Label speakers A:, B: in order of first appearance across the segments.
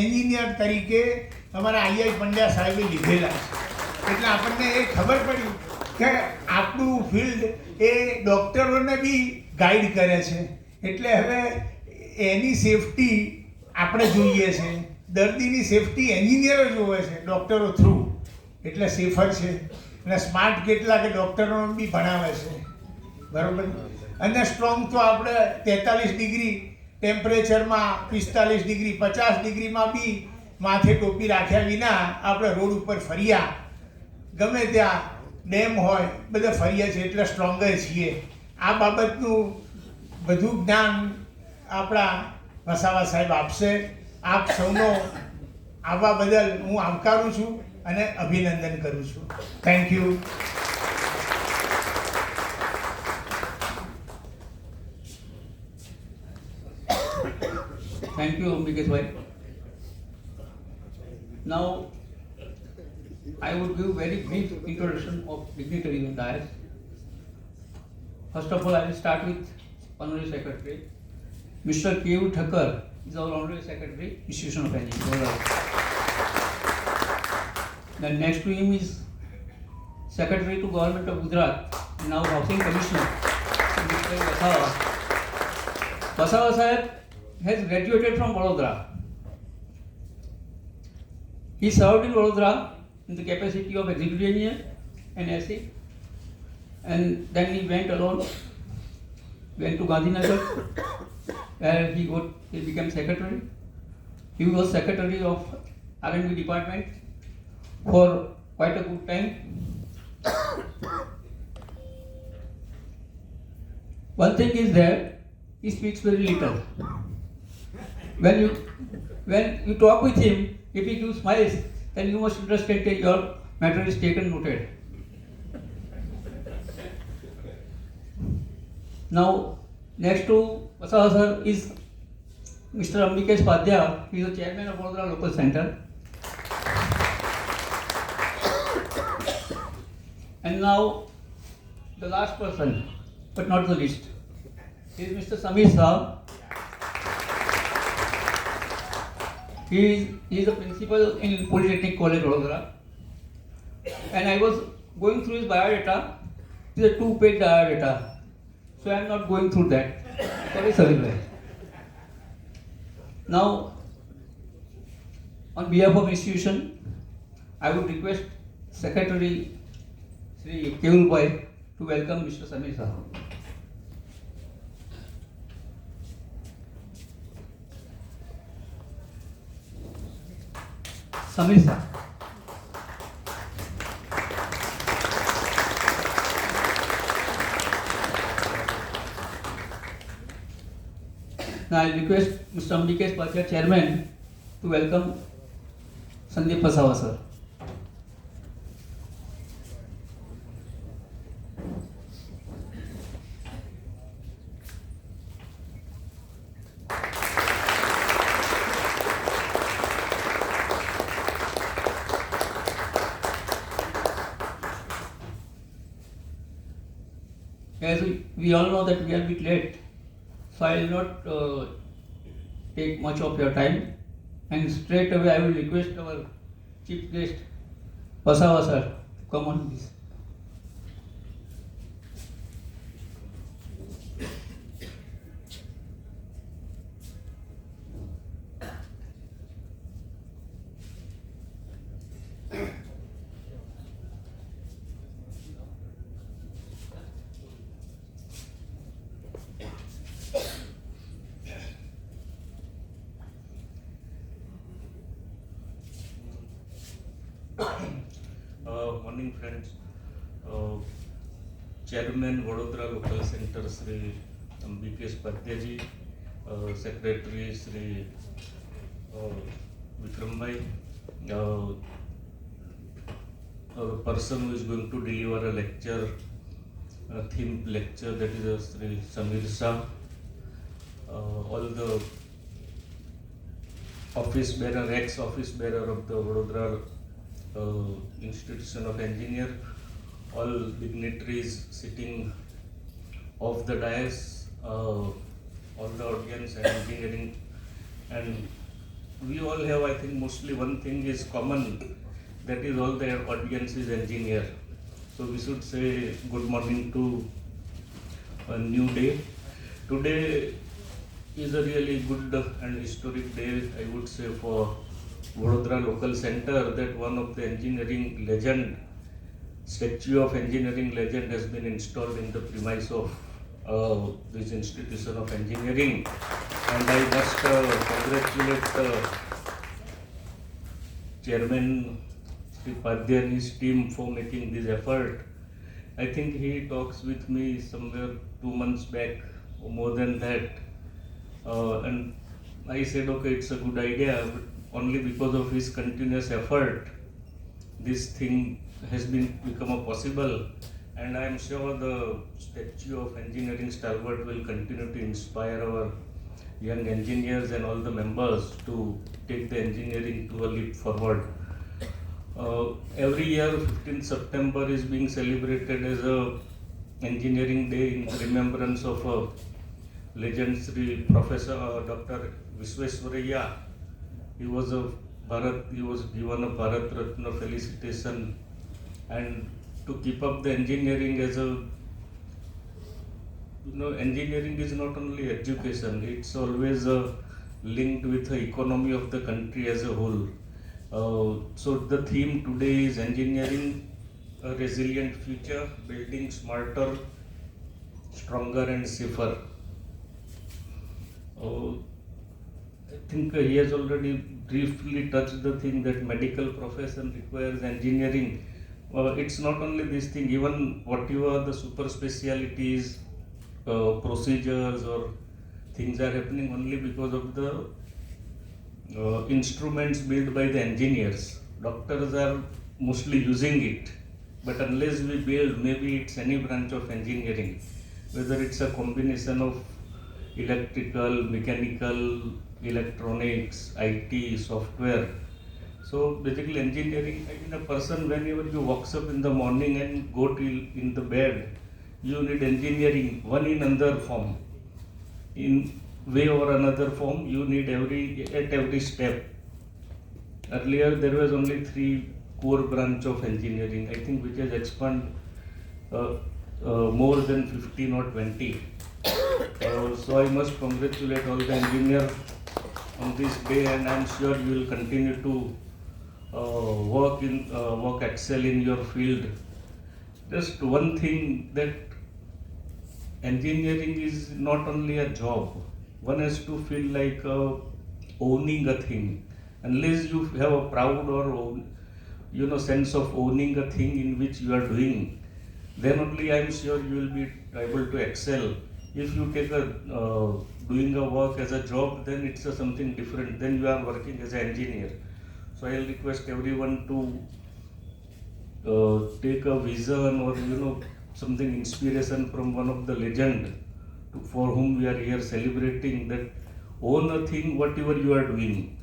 A: Engineer તરીકે અમારા આઈ પંડ્યા સાહેબે લીધેલા છે એટલે આપણને એ ખબર પડી કે આપણું ફિલ્ડ એ ડૉક્ટરોને બી ગાઈડ કરે છે એટલે હવે એની સેફટી આપણે જોઈએ છે, દર્દીની સેફટી એન્જિનિયરો જોવે છે ડૉક્ટરો થ્રુ, એટલે સેફર છે અને સ્માર્ટ કેટલા કે ડૉક્ટરોને બી ભણાવે છે, બરાબર. અને સ્ટ્રોંગ તો આપણે 43 ડિગ્રી ટેમ્પરેચરમાં 45 ડિગ્રી 50 ડિગ્રીમાં બી માથે ટોપી રાખ્યા વિના આપણે રોડ ઉપર ફર્યા, ગમે ત્યાં ડેમ હોય બધા ફર્યા છીએ એટલે સ્ટ્રોંગર છીએ. આ બાબતનું બધું જ્ઞાન આપણા વસાવા સાહેબ આપશે. આપ સૌનો આવવા બદલ હું આવકારું છું અને અભિનંદન કરું છું. Thank you.
B: Thank you, Ambikesh bhai. Now, I would give very brief introduction of dignitaries of dais. First of all, I will start with Honorary Secretary. Mr. K.U. Thakkar is our Honorary Secretary, Institution of Engineering. Then next to him is Secretary to Government of Gujarat, now Housing Commissioner, Mr. Vasawa. Vasawa Sahib has graduated from Vadodara. He served in Vadodara in the capacity of executive engineer and SE, and then he went alone, went to Gandhinagar, where he became secretary. He was secretary of R&D department for quite a good time. One thing is there, he speaks very little. When you talk with him, if he gives smiles, then you must understand that your matter is taken noted. Now, next to Vasawa sir is Mr. Ambikesh Padhya. He is the chairman of Vadodara Local Center. And now, the last person, but not the least, is Mr. Samir Shah. He is the principal in Polytechnic College, Vadodara. And I was going through his biodata. It is a 2-page biodata. So I am not going through that. Sorry, Samir. Now, on behalf of institution, I would request Secretary Sri K.U. Bhai to welcome Mr. Samir Shah. Samir Shah. Now I request Mr. Ambikesh Padhya, Chairman, to welcome Sandeep Vasawa sir. As we all know that we are a bit late, so I will not take much of your time, and straight away I will request our chief guest Vasawa sir to come on this.
C: Morning friends. Chairman Vadodara Local Center Sri Ambikesh Padhya ji, Secretary Sri Vikram bhai, a person who is going to deliver a lecture, a themed lecture, that is Sri Samir Shah, all the office bearer, ex-office bearer of the Vadodara Institution of Engineer, all dignitaries sitting off the dais, all the audience and engineering and we all have, I think, mostly one thing is common, that is all the audience is engineer. So we should say good morning to a new day. Today is a really good and historic day, I would say, for Vadodara local center, that one of the engineering legend, statue of engineering legend has been installed in the premise of this institution of engineering. And I must congratulate Chairman Sri Padya and his team for making this effort. I think he talks with me somewhere 2 months back or more than that. And I said, okay, it's a good idea, but only because of his continuous effort, this thing has become a possible. And I am sure the statue of engineering stalwart will continue to inspire our young engineers and all the members to take the engineering to a leap forward. Every year, 15th September is being celebrated as a engineering day in remembrance of a legend, Sri Professor Dr. Visvesvaraya. He was given a Bharat Ratna felicitation, and to keep up the engineering as a, engineering is not only education, it's always linked with the economy of the country as a whole. So the theme today is engineering, a resilient future, building smarter, stronger and safer. I think he has already briefly touched the thing that medical profession requires engineering. It's not only this thing, even whatever the super specialities, procedures or things are happening only because of the instruments built by the engineers. Doctors are mostly using it, but unless we build, maybe it's any branch of engineering, whether it's a combination of electrical, mechanical, electronics, IT, software. So basically engineering, I mean, a person, whenever you wakes up in the morning and go till in the bed, you need engineering, one in another form. In way or another form, you need at every step. Earlier there was only 3 core branch of engineering, I think, which has expanded more than 15 or 20. So I must congratulate all the engineers on this day, and I am sure you will continue to excel in your field. Just one thing, that engineering is not only a job. One has to feel like owning a thing. Unless you have a proud or sense of owning a thing in which you are doing, then only I am sure you will be able to excel. If you take doing a work as a job, then it's something different. Then you are working as an engineer. So I will request everyone to take a vision or something inspiration from one of the legend for whom we are here celebrating, that own a thing whatever you are doing.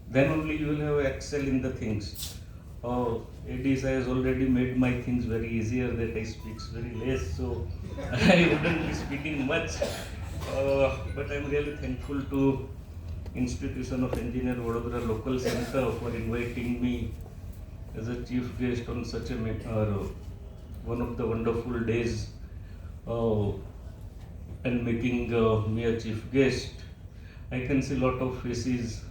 C: Then only you will have excel in the things. Edis has already made my things very easier, that I speak very less, so I wouldn't be speaking much. But I am really thankful to Institution of Engineer Vadodara Local Center for inviting me as a chief guest on such a one of the wonderful days, and making me a chief guest. I can see a lot of faces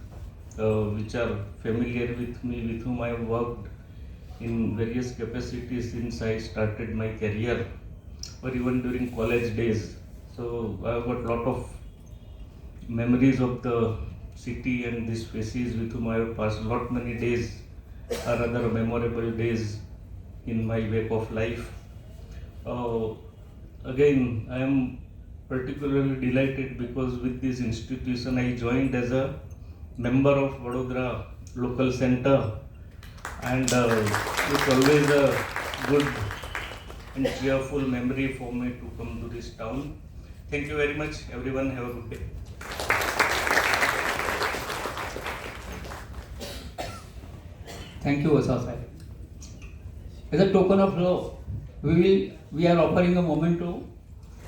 C: which are familiar with me, with whom I have worked in various capacities since I started my career, or even during college days. So I have got a lot of memories of the city and these faces with whom I have passed lot many days, or other memorable days in my wake of life. Again, I am particularly delighted because with this institution I joined as a member of Vadodara Local Center, and it's always a good and cheerful memory for me to come to this town. Thank you very much, everyone. Have a good day.
B: Thank you, Vasa Sahib. As a token of love, we are offering a memento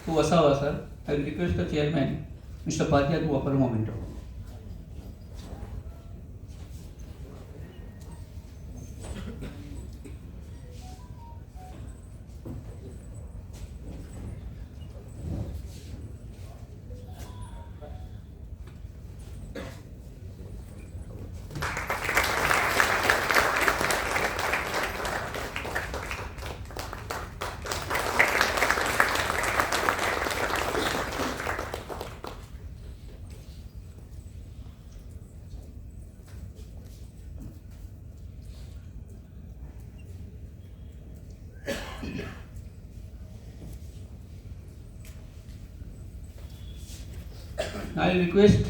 B: to Vasa sir. I will request the chairman, Mr. Padya, to offer a memento. I request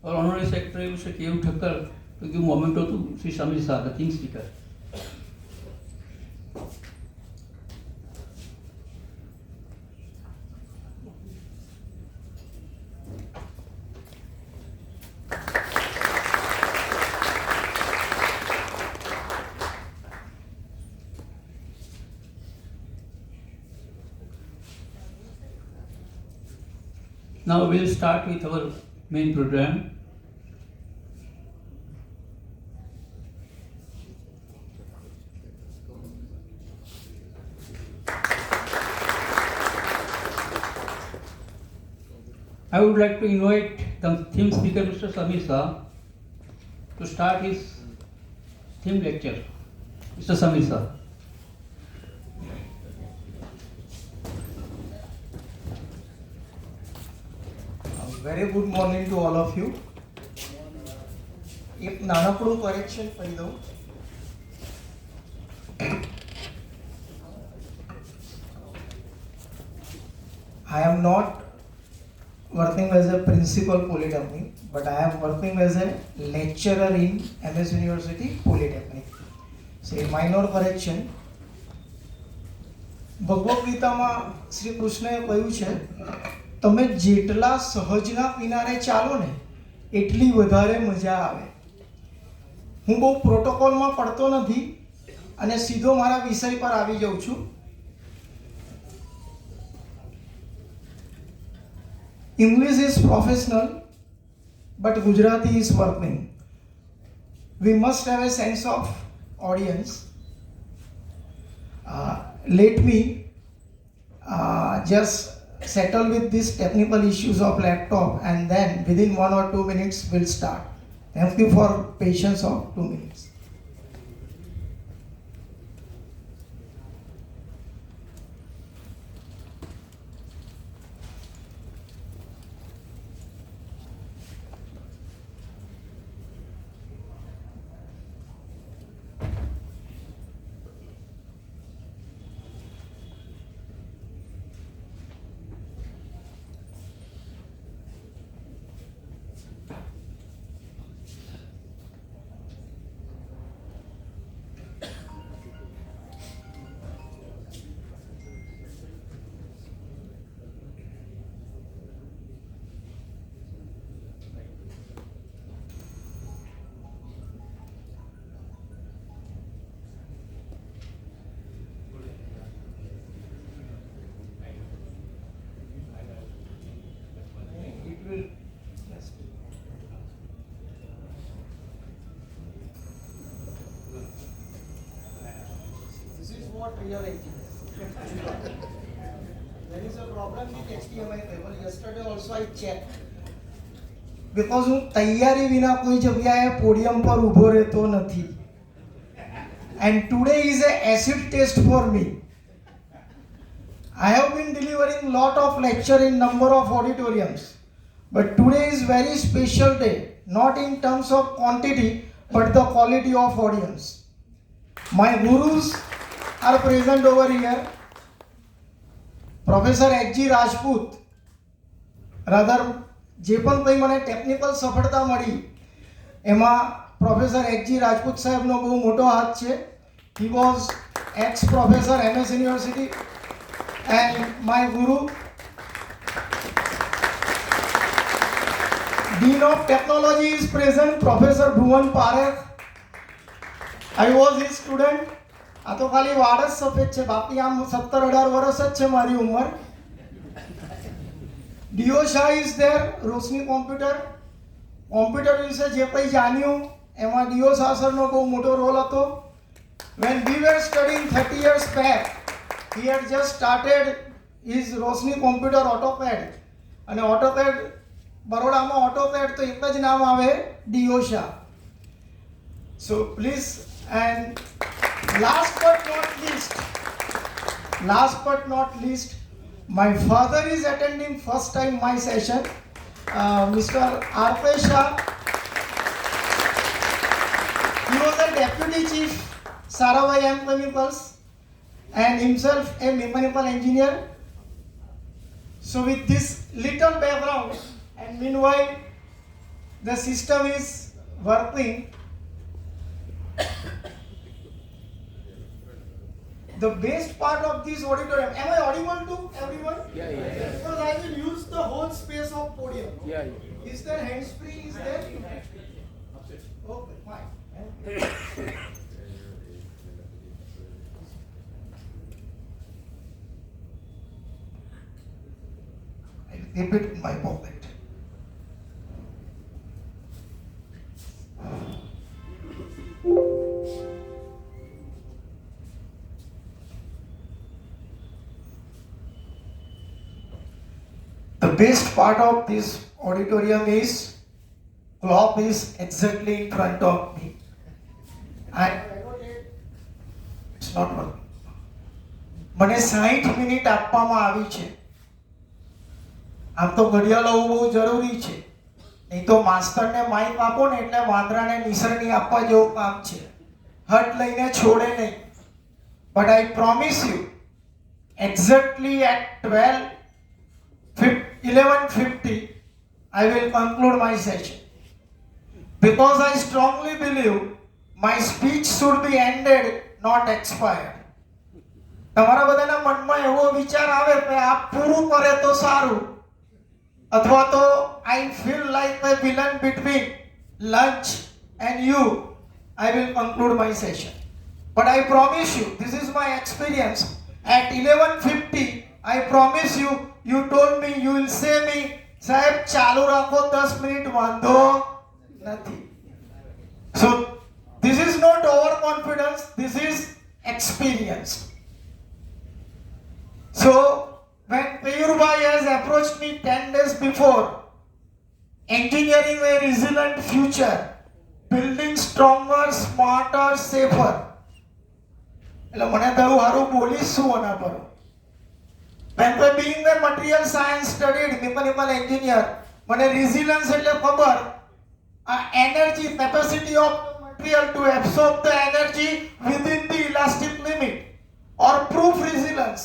B: our Honorary Secretary, Mr. K.U. Thakkar, to give memento to Sri Samir Shah, the King Speaker. Now we'll start with our main program. I would like to invite the theme speaker, Mr. Samir Shah, to start his theme lecture. Mr. Samir Shah.
D: Very good morning to all of you. એક નાનકડું correction કરી દઉં. I am not working as a principal polytechnic, but I am working as a lecturer in MS University Polytechnic. So a minor correction. Bhagavad ગીતામાં શ્રી કૃષ્ણએ કહ્યું છે, તમે જેટલા સહજના કિનારે ચાલો ને એટલી વધારે મજા આવે. હું બહુ પ્રોટોકોલમાં પડતો નથી અને સીધો મારા વિષય પર આવી જાઉં છું. English is professional, but Gujarati is working. We must have a sense of audience. Let me just settle with these technical issues of laptop, and then within 1 or 2 minutes we'll start. Thank you for patience of 2 minutes. This is what real IT is. There is a problem with HDMI cable. Yesterday also I checked. Because હું તૈયારી વિના કોઈ જગ્યાએ podium પર ઊભો રહેતો નથી. And today is a acid test for me. I have been delivering lot of lecture in number of auditoriums. But today is very special day, not in terms of quantity, but the quality of audience. My gurus are present over here. Professor H.G. Rajput, rather જે પણ કંઈ મને technical સફળતા મળી એમાં professor H.G. Rajput સાહેબનો બહુ મોટો હાથ છે. He was ex-professor MS University and my guru, Dean of Technology is present, Professor Bhuvan Parekh. I was his student. આ તો ખાલી વાળ જ સફેદ છે, બાકી આમ 17-18 વર્ષ જ છે મારી ઉંમર. ડીઓ શાહ ઇઝ ધેર, રોશની કોમ્પ્યુટર વિશે જે કંઈ જાણ્યું એમાં ડીઓ શાહ સરનો બહુ મોટો રોલ હતો. When we were studying 30 years back, he had just started his Roshni Computer AutoCAD. અને AutoCAD બરોડામાં AutoCAD તો એક જ નામ આવે, D O Shah. So please, and last but not least, my father is attending first time my session, Mr. R.P. Shah. He was a deputy chief, Sarabhai M Chemicals, and himself a mechanical engineer. So with this little background, and meanwhile the system is working, the best part of this auditorium, am I audible to everyone?
E: Yeah.
D: Because I will use the whole space of podium.
E: Yeah.
D: Is there hands-free? Is there? Okay, fine. I'll keep it in my pocket. The best part of this auditorium is clock is exactly in front of me. And it's not working. મને 60 minute આપવામાં આવી છે. આમ તો ઘડિયાળ હોવું બહુ જરૂરી છે. નહીં તો માસ્ટરને માઇક આપો ને એટલે વાંદરાને નિસરણી આપવા જેવું કામ છે. હટ લઈને છોડે નહીં. But I promise you, exactly at 11:50, I will conclude my session. Because I strongly believe my speech should be ended, not expired. તમારા બધાના મનમાં એવો વિચાર આવે કે આ પૂરું કરે તો સારું, અથવા તો I feel like a villain between lunch and you, I will conclude my session. But I promise you, this is my experience. At 11:50, I promise you, you told me, you will say me, સાહેબ ચાલુ રાખો 10 minute વાંધો નથી. So this is not overconfidence, this is experience. So when Payurbhai has approached me 10 days before, engineering a resilient future, building stronger, smarter, safer. એટલે મને થયું હારું બોલીશ શું આના પર. being a material science studied mechanical engineer, મને resilience એટલે ખબર, energy capacity of material to absorb the energy within the elastic limit, or proof resilience,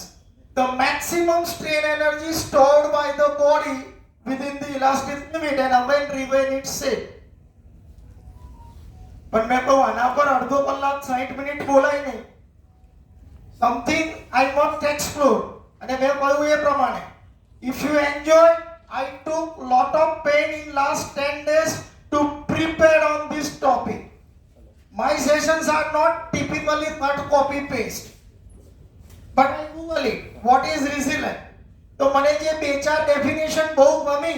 D: the maximum strain energy stored by the body within the elastic limit and again regain its shape. પણ મેં કહું આના પર અડધો કલાક 60 minute બોલાય નહીં. Something I must explore. અને મેં કહ્યું એ પ્રમાણે, if you enjoy, I took lot of pain in last 10 days to prepare on this topic. My sessions are not typically cut copy paste, but I Google it. What is resilient? તો મને જે બે ચાર definition બહુ ગમી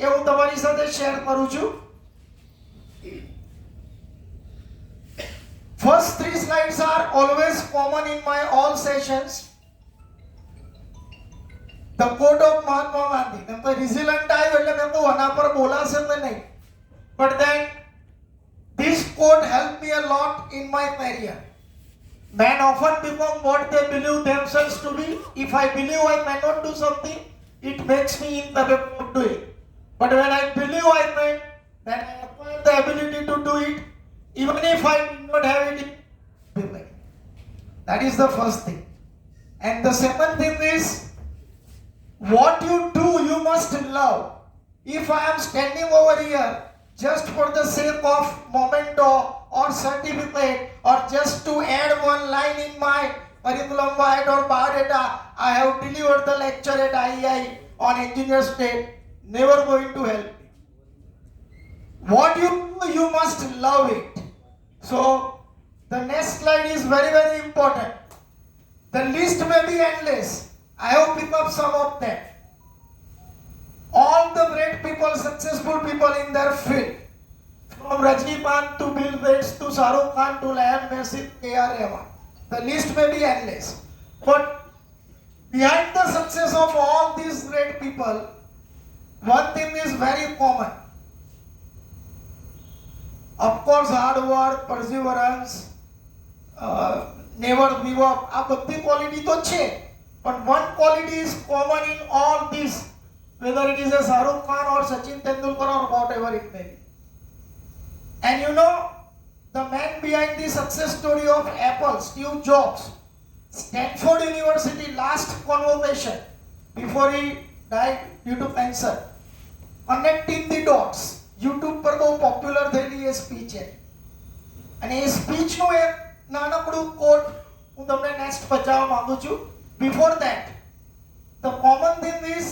D: એ હું તમારી સાથે શેર કરું છું. First 3 slides are always common in my all sessions. The quote of Mahatma Gandhi. કેમ કે resilient આવ્યું એટલે મેં કહું આના પર બોલાશે કે નહીં. But then this quote helped me a lot in my career. Men often become what they believe themselves to be. If I believe I cannot do something, it makes me incapable of doing. But when I believe I can, then I acquire the ability to do it, even if I do not have it. That is the first thing. And the second thing is, what you do, you must love. If I am standing over here just for the sake of memento or certificate, or just to add one line in my curriculum vitae or biodata, I have delivered the lecture at IEI on Engineers Day, never going to help me. What you do, you must love it. So the next slide is very, very important. The list may be endless. I have picked up some of them. All the great people, successful people in their field, from Rajnikant to Bill Gates to Shahrukh Khan to Lionel Messi, K.R. Rahman. The list may be endless. But behind the success of all these great people, one thing is very common. Of course, hard work, perseverance, never give up. આ બધી quality તો છે. But one quality is common in all these, whether it is a Shahrukh Khan or Sachin Tendulkar or whatever it may be. And you know, the man behind the success story of Apple, Steve Jobs, Stanford University last convocation before he died due to cancer. Connecting the dots. YouTube પર બહુ popular થયેલી એ speech છે અને એ સ્પીચનું એક નાનકડું કોટ હું તમને next બચાવવા માંગુ છું. Before that the common thing is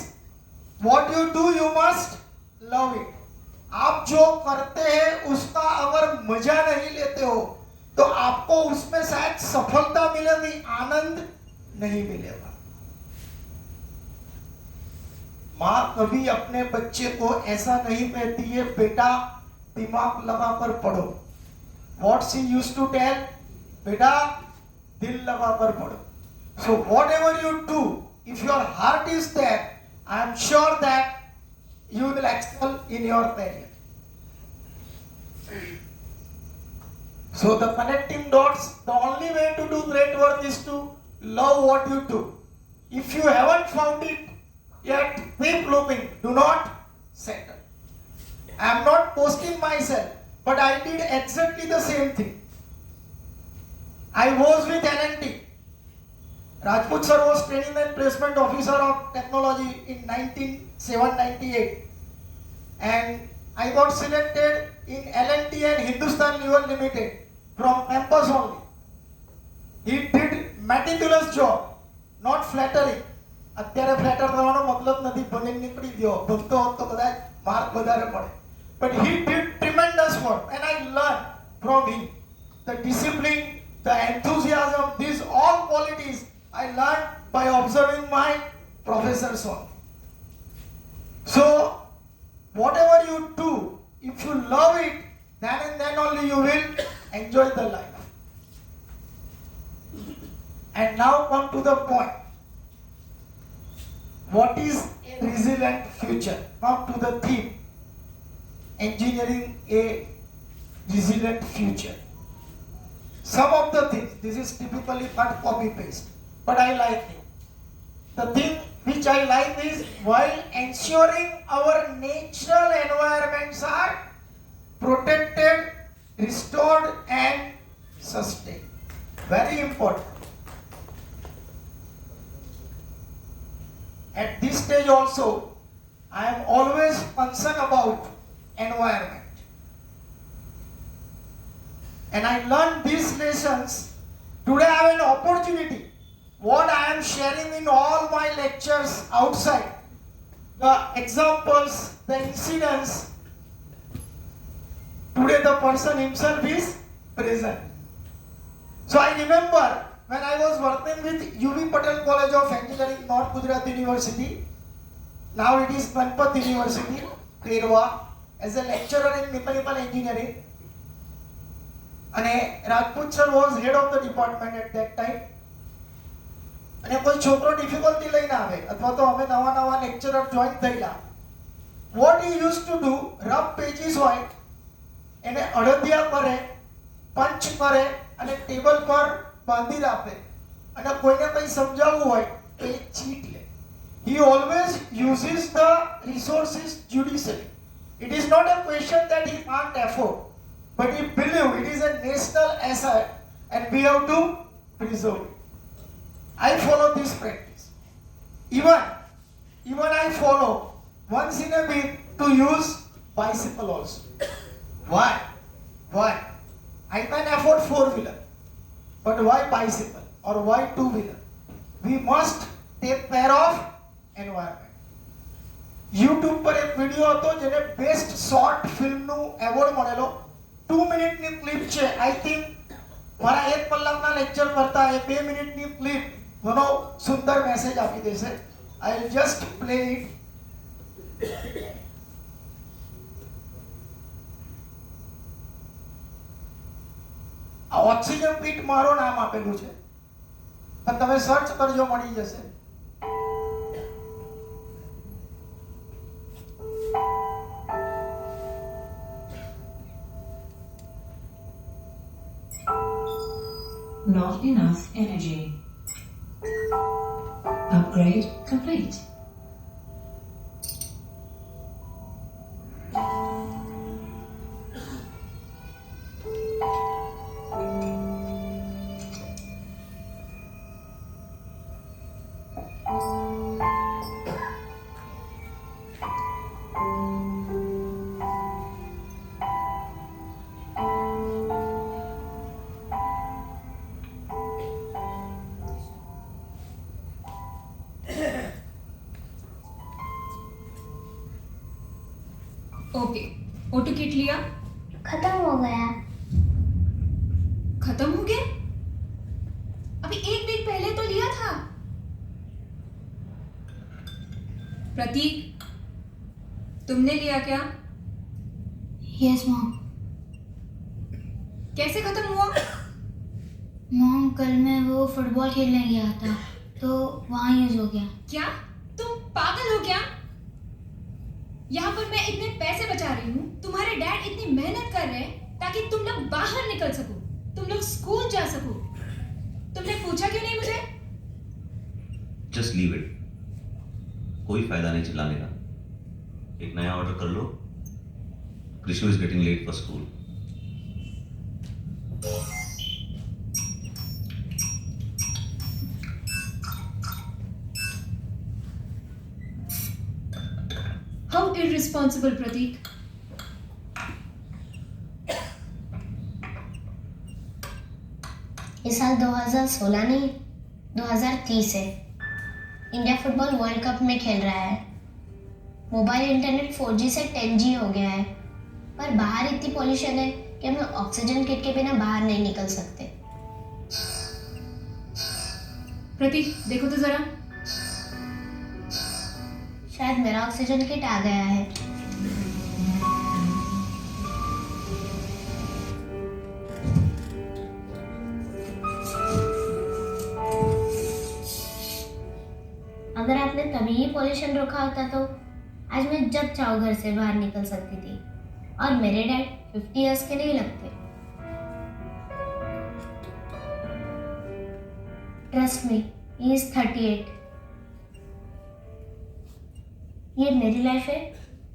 D: what you do you must love it. आप जो करते हैं उसका अगर मजा नहीं लेते हो तो आपको उसमें शायद सफलता मिलेगी, आनंद नहीं मिलेगा. माँ कभी अपने बच्चे को ऐसा नहीं कहती है बेटा दिमाग लगाकर पढ़ो. What she used to tell, बेटा दिल लगाकर पढ़ो. So whatever you do, if your heart is there, I am sure that you will excel in your career. So the connecting dots, the only way to do great work is to love what you do. If you haven't found it yet, keep looking. Do not settle. I am not boasting myself, but I did exactly the same thing. I was with L&T. Rajput sir was training and placement officer of technology in 1998, and I got selected in L&T and Hindustan Lever Limited from campus only. He did meticulous job, not flattering. અત્યારે ફ્લેટર કરવાનો મતલબ નથી, ભણીને નીકળી ગયો, ભણતો હોત તો કદાચ માર્ક વધારે પડે. But he did tremendous work and I learned from him. The discipline, the enthusiasm, these all qualities I learned by observing my professors on. So whatever you do, if you love it, then and then only you will enjoy the life. And now come to the point. What is a resilient future? Come to the theme. Engineering a resilient future. Some of the things, this is typically cut copy paste, but I like it. The thing which I like is while ensuring our natural environments are protected, restored and sustained. Very important. At this stage also, I am always concerned about environment. And I learned these lessons. Today I have an opportunity. What I am sharing in all my lectures outside, the examples, the incidents, today the person himself is present. So I remember when I was working with UV Patel College of Engineering, North Gujarat University, now it is Ganpat University, Kerwa, as a lecturer in mechanical engineering. And Rajput sir was head of the department at that time. અને કોઈ છોકરો difficulty લઈને આવે અથવા તો અમે નવા નવા લેક્ચરર જોઈન થયેલા, what he used to do, rough pages હોય એને અડદિયા કરે, પંચ કરે અને ટેબલ પર બાંધી રાખે અને કોઈને કંઈ સમજાવવું હોય તો એ ચીટ લે. He always uses the resources judiciously. It is not a question that he can't afford, but he believes it is a national asset and we have to preserve it. I follow this practice. Even I follow once in a week to use bicycle also. Why? I can afford 4-wheeler, but why bicycle or why 2-wheeler? We must take care of environment. YouTube પર એક video હતો જેને best short ફિલ્મનું award મળેલો. 2 મિનિટની clip છે. I think મારા 1 કલાકના લેક્ચર કરતા એ 2 મિનિટની ક્લિપ ઘણો સુંદર મેસેજ આપી દેશે. I will just play it. આ ઓક્સિજન પીટ મારો નામ આપેલું છે, પણ તમે સર્ચ કરજો મળી જશે.
E: Not enough energy. Upgrade complete.
F: Okay, O2 kit लिया?
G: खत्म हो गया।
F: खत्म हो गया? अभी 1 वीक पहले तो लिया था। प्रतीक, तुमने लिया क्या?
G: Yes mom.
F: कैसे खत्म हुआ?
G: मॉम कल मैं वो फुटबॉल खेलने गया था तो वहाँ यूज हो गया।
F: क्या तुम पागल हो क्या? यहाँ पर मैं इतने पैसे बचा रही हूँ, तुम्हारे डैड इतनी मेहनत कर रहे हैं ताकि तुम लोग बाहर निकल सको, तुम लोग स्कूल जा सको। तुमने पूछा क्यों नहीं मुझे?
H: जस्ट लीव इट, कोई फायदा नहीं चिल्लाने का। एक नया ऑर्डर कर लो। Krishnu is getting late for school.
F: How irresponsible Prateek.
G: इस साल 2016 नहीं 2030 है। इंडिया फुटबॉल वर्ल्ड कप में खेल रहा है। मोबाइल इंटरनेट 4G से 10G हो गया है, पर बाहर इतनी पॉल्यूशन है कि हम ऑक्सीजन किट के बिना बाहर नहीं निकल सकते।
F: प्रतीक देखो तो जरा।
G: शायद मेरा ऑक्सीजन किट आ गया है। अगर आपने तभी ही पॉल्यूशन रोका होता तो आज मैं जब चाहूँ घर से बाहर निकल सकती थी, और मेरे डैड 50 इयर्स के नहीं लगते। Trust me, he is 38। ये मेरी लाइफ है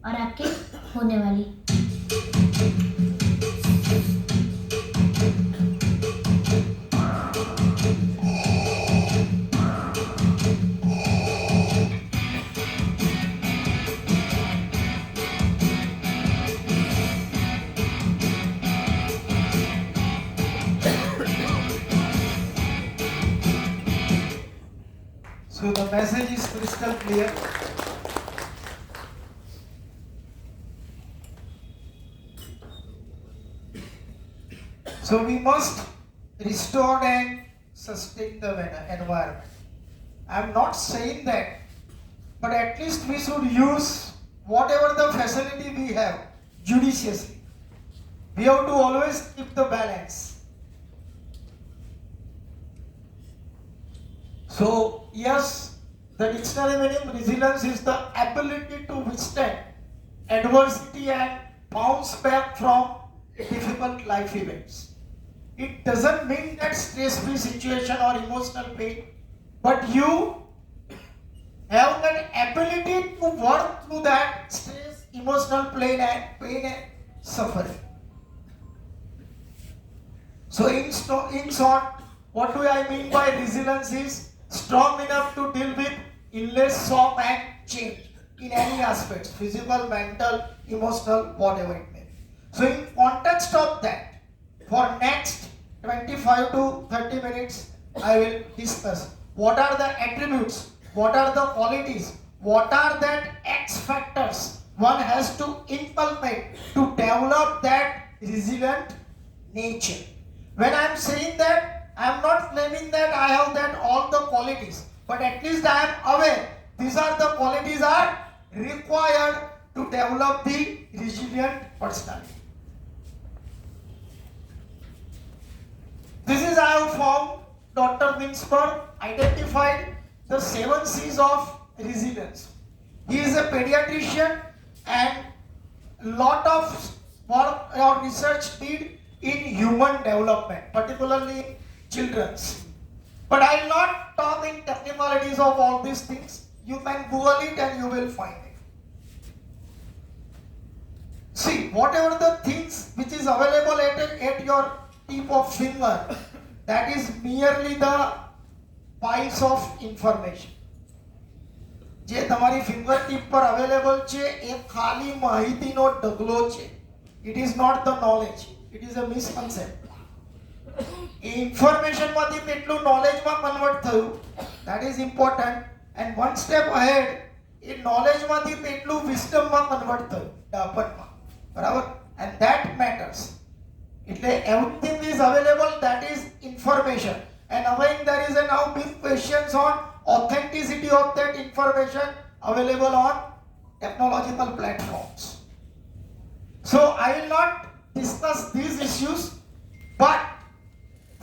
G: और आपकी होने वाली।
D: So the message is crystal clear. So we must restore and sustain the environment. I'm not saying that, but at least we should use whatever the facility we have judiciously. We have to always keep the balance. So yes, the dictionary meaning resilience is the ability to withstand adversity and bounce back from difficult life events. It doesn't mean that stress-free situation or emotional pain, but you have an ability to work through that stress, emotional pain and suffering. So in short, what do I mean by resilience is strong enough to deal with illness, shock and change in any aspects, physical, mental, emotional, whatever it may be. So in context of that, for next 25 to 30 minutes, I will discuss what are the attributes, what are the qualities, what are that X factors one has to implement to develop that resilient nature. When I am saying that, I am not claiming that I have that all the qualities, but at least I am aware these are the qualities are required to develop the resilient personality. This is I have found Dr. Winsberg identified the 7 C's of resilience. He is a pediatrician and lot of work or research did in human development, particularly in children's. But I will not talk in technicalities of all these things. You can Google it and you will find it. See, whatever the things which is available at your tip of finger, that is merely the piles of information. જે તમારી finger tip પર available છે એ ખાલી માહિતીનો ઢગલો છે. It is not the knowledge. It is a misconception. એ ઇન્ફોર્મેશનમાંથી કેટલું નોલેજમાં convert થયું, that is important, and one step ahead એ નોલેજમાંથી કેટલું વિઝડમમાં કન્વર્ટ થયું, ડાપણમાં. બરાબર, and that matters. એટલે everything is available, that is information, and again there is a now big questions on authenticity of that information available on technological platforms. So I will not discuss these issues, but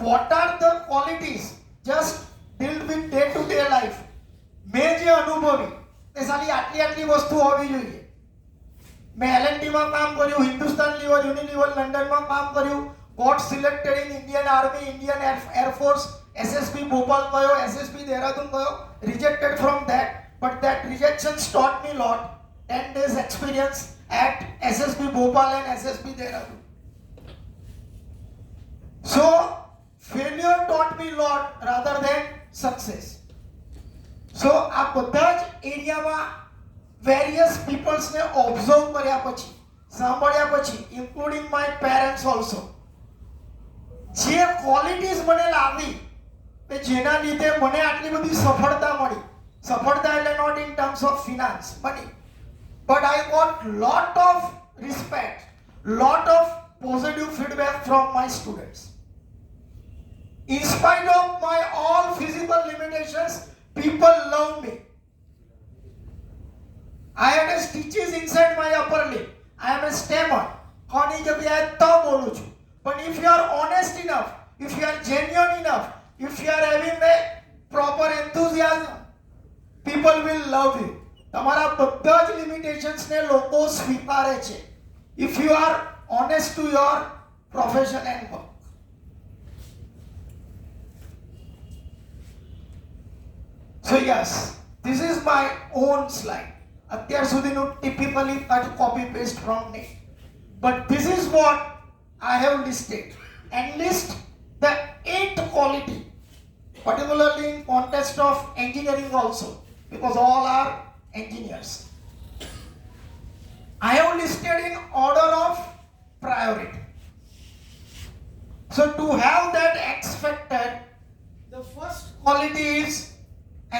D: what are the qualities just deal with day to day life. મેં જે અનુભવી એ સાલી આટલી વસ્તુ હોવી જોઈએ. મેં L&T માં કામ કર્યું, હિન્દુસ્તાન લીવર, યુનિલીવર લંડનમાં કામ કર્યું, got selected in Indian army, Indian air force, SSB Bhopal ગયો, SSB દેહરાદૂન ગયો, rejected from that, but that rejections taught me lot. 10 days experience at SSB Bhopal and SSB Dehradun. So failure taught me lot rather than success. So આ બધા જ એરિયામાં various પીપલ્સને observe કર્યા પછી, સાંભળ્યા પછી, ઇન્ક્લુડિંગ માય પેરેન્ટ્સ ઓલ્સો, જે qualities મને લાવી કે જેના લીધે મને આટલી બધી સફળતા મળી. સફળતા એટલે not in terms of finance, money, but I got lot of respect, lot of positive feedback from my students. In spite of my all physical limitations, people love me. I had a stitches inside my upper lip. I am a stammer. કોની જગ્યાએ તો બોલું છું. But if you are honest enough, if you are genuine enough, if you are having a proper enthusiasm, people will love you. તમારા બધા જ limitations ને લોકો સ્વીકારે છે if you are honest to your profession and work. So yes, this is my own slide. અત્યાર સુધીનું typically cut copy paste from me, but this is what I have listed, and list the 8 quality, particularly in context of engineering also, because all are engineers. I have listed in order of priority. So to have that X factor, the first quality is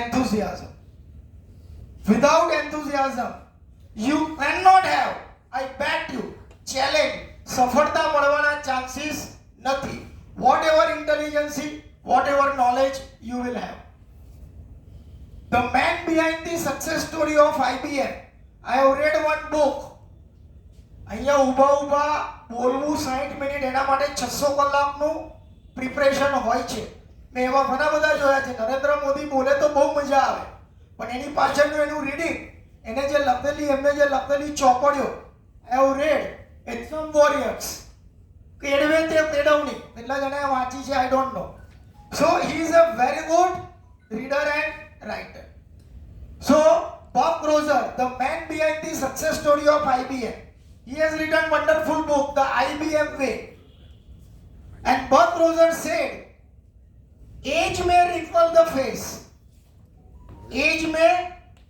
D: enthusiasm. Without enthusiasm, you cannot have, I bet you, challenge, સફળતા મળવાના chances નથી. Whatever intelligence, whatever knowledge you will have. The man behind the success story of IBM, I have read one book. અહીંયા ઊભા બોલવું 60 minute, એના માટે 600 કલાકનું preparation હોય છે. મેં એવા ઘણા બધા જોયા છે. નરેન્દ્ર મોદી બોલે તો બહુ મજા આવે, પણ એની પાછળનું એનું રીડિંગ, એને જે લખેલી, એમને જે લખેલી ચોપડીઓ, I have read Exam Warriors, કેળવે તે કેળવણી, કેટલા જણાએ વાંચી છે I don't know. So he is a very good reader and writer. So Bob Grozer, the man behind the success story of IBM, he has written wonderful book, The IBM Way. And Bob Grozer said, age may wrinkle the face. Age may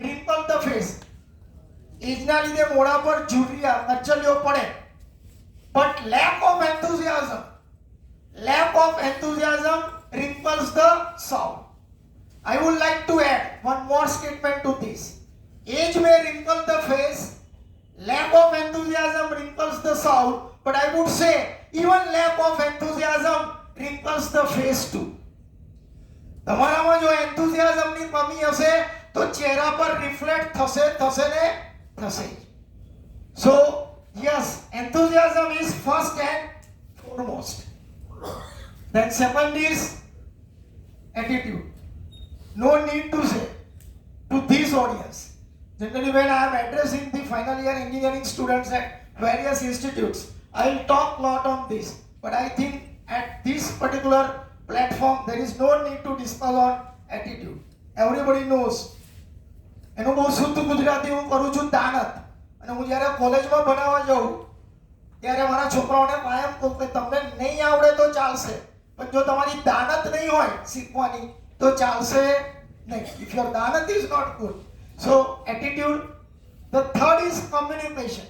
D: wrinkle the face. એજના લીધે મોઢા પર ઝુર્રિયા, કચલિયો પડે. But lack of enthusiasm wrinkles the soul. I would like to add one more statement to this. Age may wrinkle the face, lack of enthusiasm wrinkles the soul, but I would say even lack of enthusiasm wrinkles the face too. તમારામાં જો enthusiasmની કમી હશે તો ચહેરા પર reflect થશે ને થશે. So yes, enthusiasm is first and foremost. Then second is attitude. No need to say to this audience. Generally, when I am addressing the final year engineering students at various institutes, I will talk a lot on this. But I think at this particular platform, there is no need to discuss on attitude. Everybody knows. એનું બહુ શુદ્ધ ગુજરાતી હું કરું છું દાનત. અને હું જ્યારે કોલેજમાં ભણાવવા જાઉં ત્યારે મારા છોકરાઓને કાયમ કહું કે તમને નહીં આવડે તો ચાલશે, પણ જો તમારી દાનત નહીં હોય શીખવાની તો ચાલશે નહીં. If your દાનત is not good. So attitude. The third is communication.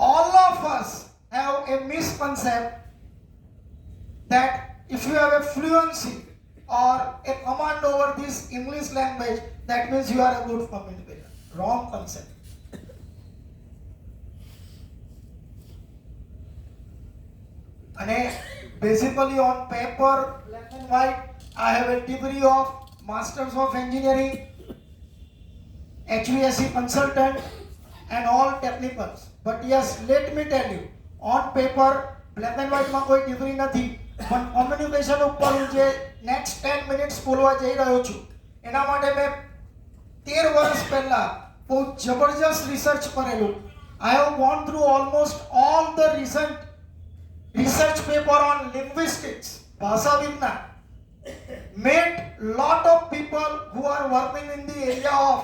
D: All of us have a misconception that if you have a fluency or a command over this English language, that means you are a good communicator. Wrong concept. અને basically on paper, black and white, I have a degree of Masters of Engineering, HVAC consultant and all technicals. But yes, let me tell you, on paper, black and white માં કોઈ degree નથી, પણ communication ઉપર હું જે next 10 minutes બોલવા જઈ રહ્યો છું એના માટે મેં 13 વર્ષ પહેલા બહુ જબરજસ્ત રિસર્ચ કરેલું. I have gone through almost all the recent research paper on linguistics, ભાષા વિજ્ઞાન. Met lot of people who are working in the area of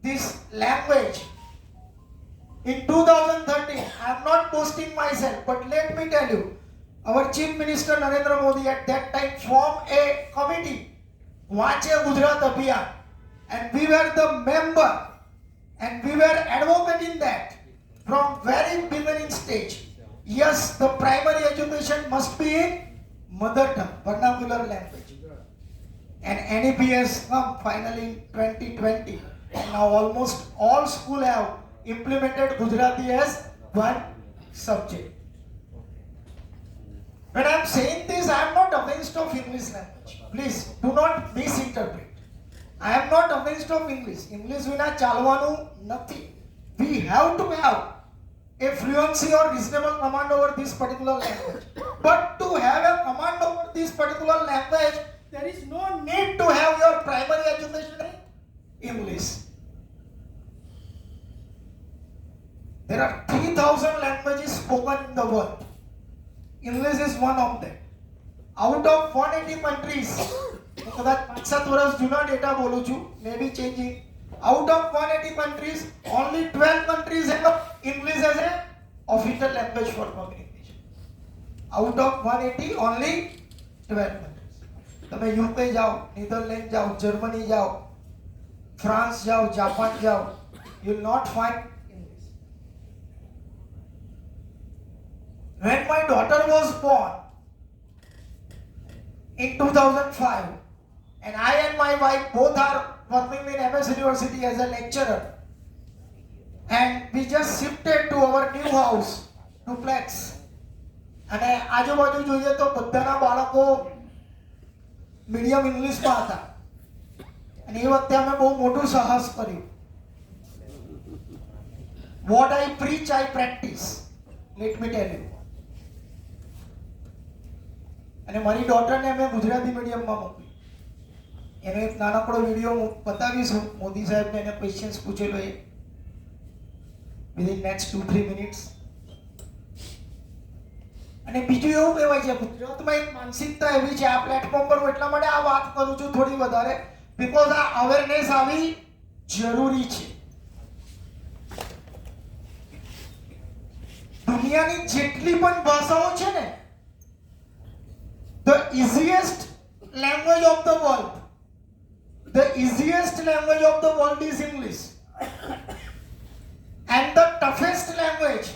D: this language. In 2013, I am not boasting myself, but let me tell you, our Chief Minister Narendra Modi at that time formed a committee, Vache Gujarat Abhiyan, and we were the member, and we were advocating that from very beginning stage. Yes, the primary education must be in mother tongue, vernacular language. And NEP has come finally in 2020. And now almost all schools have implemented Gujarati as one subject. When I am saying this, I am not against of English language. Please do not misinterpret. I am not against of English. English vina chalvanu nathi. We have to have a fluency or reasonable command over this particular language. But to have a command over this particular language, there is no need to have your primary education in English. There are 3,000 languages spoken in the world. English is one of them. Out of 180 countries, કદાચ 5-7 વર્ષ જૂના data બોલું છું, may be changing. Out of 180 countries, only 12 countries have English as a official language for communication. Out of 180, only 12 countries. તમે UK જાઓ, Netherland જાઓ, Germany જાઓ, France જાઓ, જાપાન જાઓ, you will not find English. When my daughter was born in 2005, and I and my wife both are working in MS University as a lecturer, and we just shifted to our new house, duplex. અને આજુબાજુ જોઈએ તો બધાના બાળકો medium ઇંગ્લિશમાં હતા, અને એ વખતે અમે બહુ મોટું સાહસ કર્યું. What I preach, I practice. Let me tell you. અને મારી ડોટરને અમે ગુજરાતી મીડિયમમાં મોકલી. એનો એક નાનકડો વિડીયો હું બતાવીશું. મોદી સાહેબને એને ક્વેશ્ચન્સ પૂછેલો એ વિધિન નેક્સ્ટ 2-3 મિનિટ્સ. અને બીજું એવું કહેવાય છે ગુજરાતમાં એક માનસિકતા એવી છે, આ પ્લેટફોર્મ પર હું એટલા માટે આ વાત કરું છું થોડી વધારે, બીકોઝ આ અવેરનેસ આવી જરૂરી છે. દુનિયાની જેટલી પણ ભાષાઓ છે ને, the easiest language of the world, the easiest language of the world is English, and the toughest language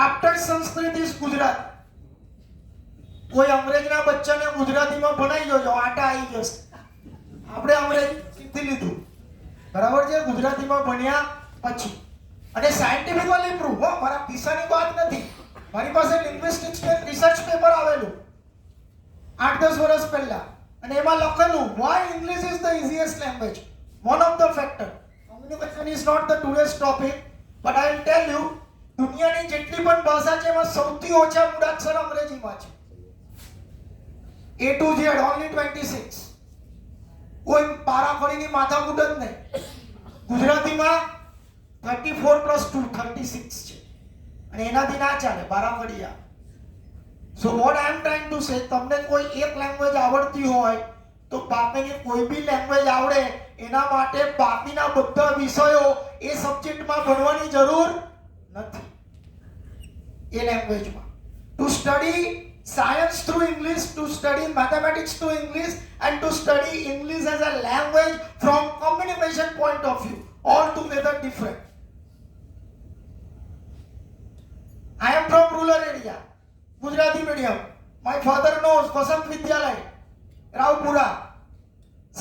D: after Sanskrit is Gujarati. કોઈ અંગ્રેજના બચ્ચાને ગુજરાતીમાં ભણાઈ જોજો, આટા આવી જશે. આપણે અંગ્રેજી શીખી લીધું, બરાબર છે, ગુજરાતીમાં ભણ્યા પછી. અને સાયન્ટિફિકલી પ્રૂવ, મારા પીસાની વાત નથી, મારી પાસે લિંગ્વિસ્ટિક્સ રિસર્ચ પેપર આવેલું 8-10 વર્ષ પહેલા, અને એમાં લખેલું why English is the easiest language. One of the factor, communication is not the today's topic, but I will tell you, દુનિયાની જેટલી પણ ભાષા છે એમાં સૌથી ઓછા મૂળાક્ષર અંગ્રેજીમાં છે. A to Z only 26. કોઈ પારાખડીની માથાકૂટ જ નહીં. ગુજરાતીમાં 34 + 2 36 છે, અને એનાથી ના ચાલે, બારાખડીયા. So what I am trying to say, તમને કોઈ એક લેંગ્વેજ આવડતી હોય તો બાકીની કોઈ બી લેંગ્વેજ આવડે એના માટે બાકીના બધા વિષયો એ સબ્જેક્ટમાં ભણવાની જરૂર નથી. એ લેંગ્વેજમાં to study science through English, to study mathematics through English, and to study English as a language from communication point of view, altogether different. I am from rural area, Gujarati medium. My father knows Vasant Vidyalaya, Raupura.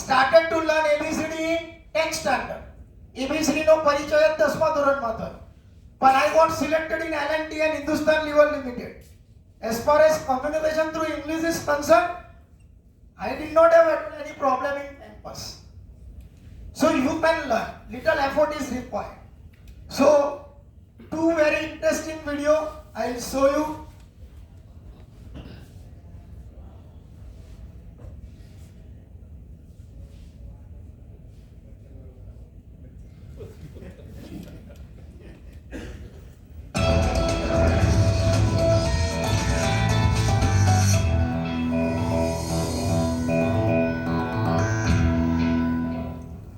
D: Started to learn ABCD in 10th standard. ABCD નો પરિચય 10મા ધોરણમાં થયો. But I got selected in L&T and Hindustan Lever Limited. As far as communication through English is concerned, I did not have any problem in campus. So you can learn. Little effort is required. So, two very interesting video I'll show you.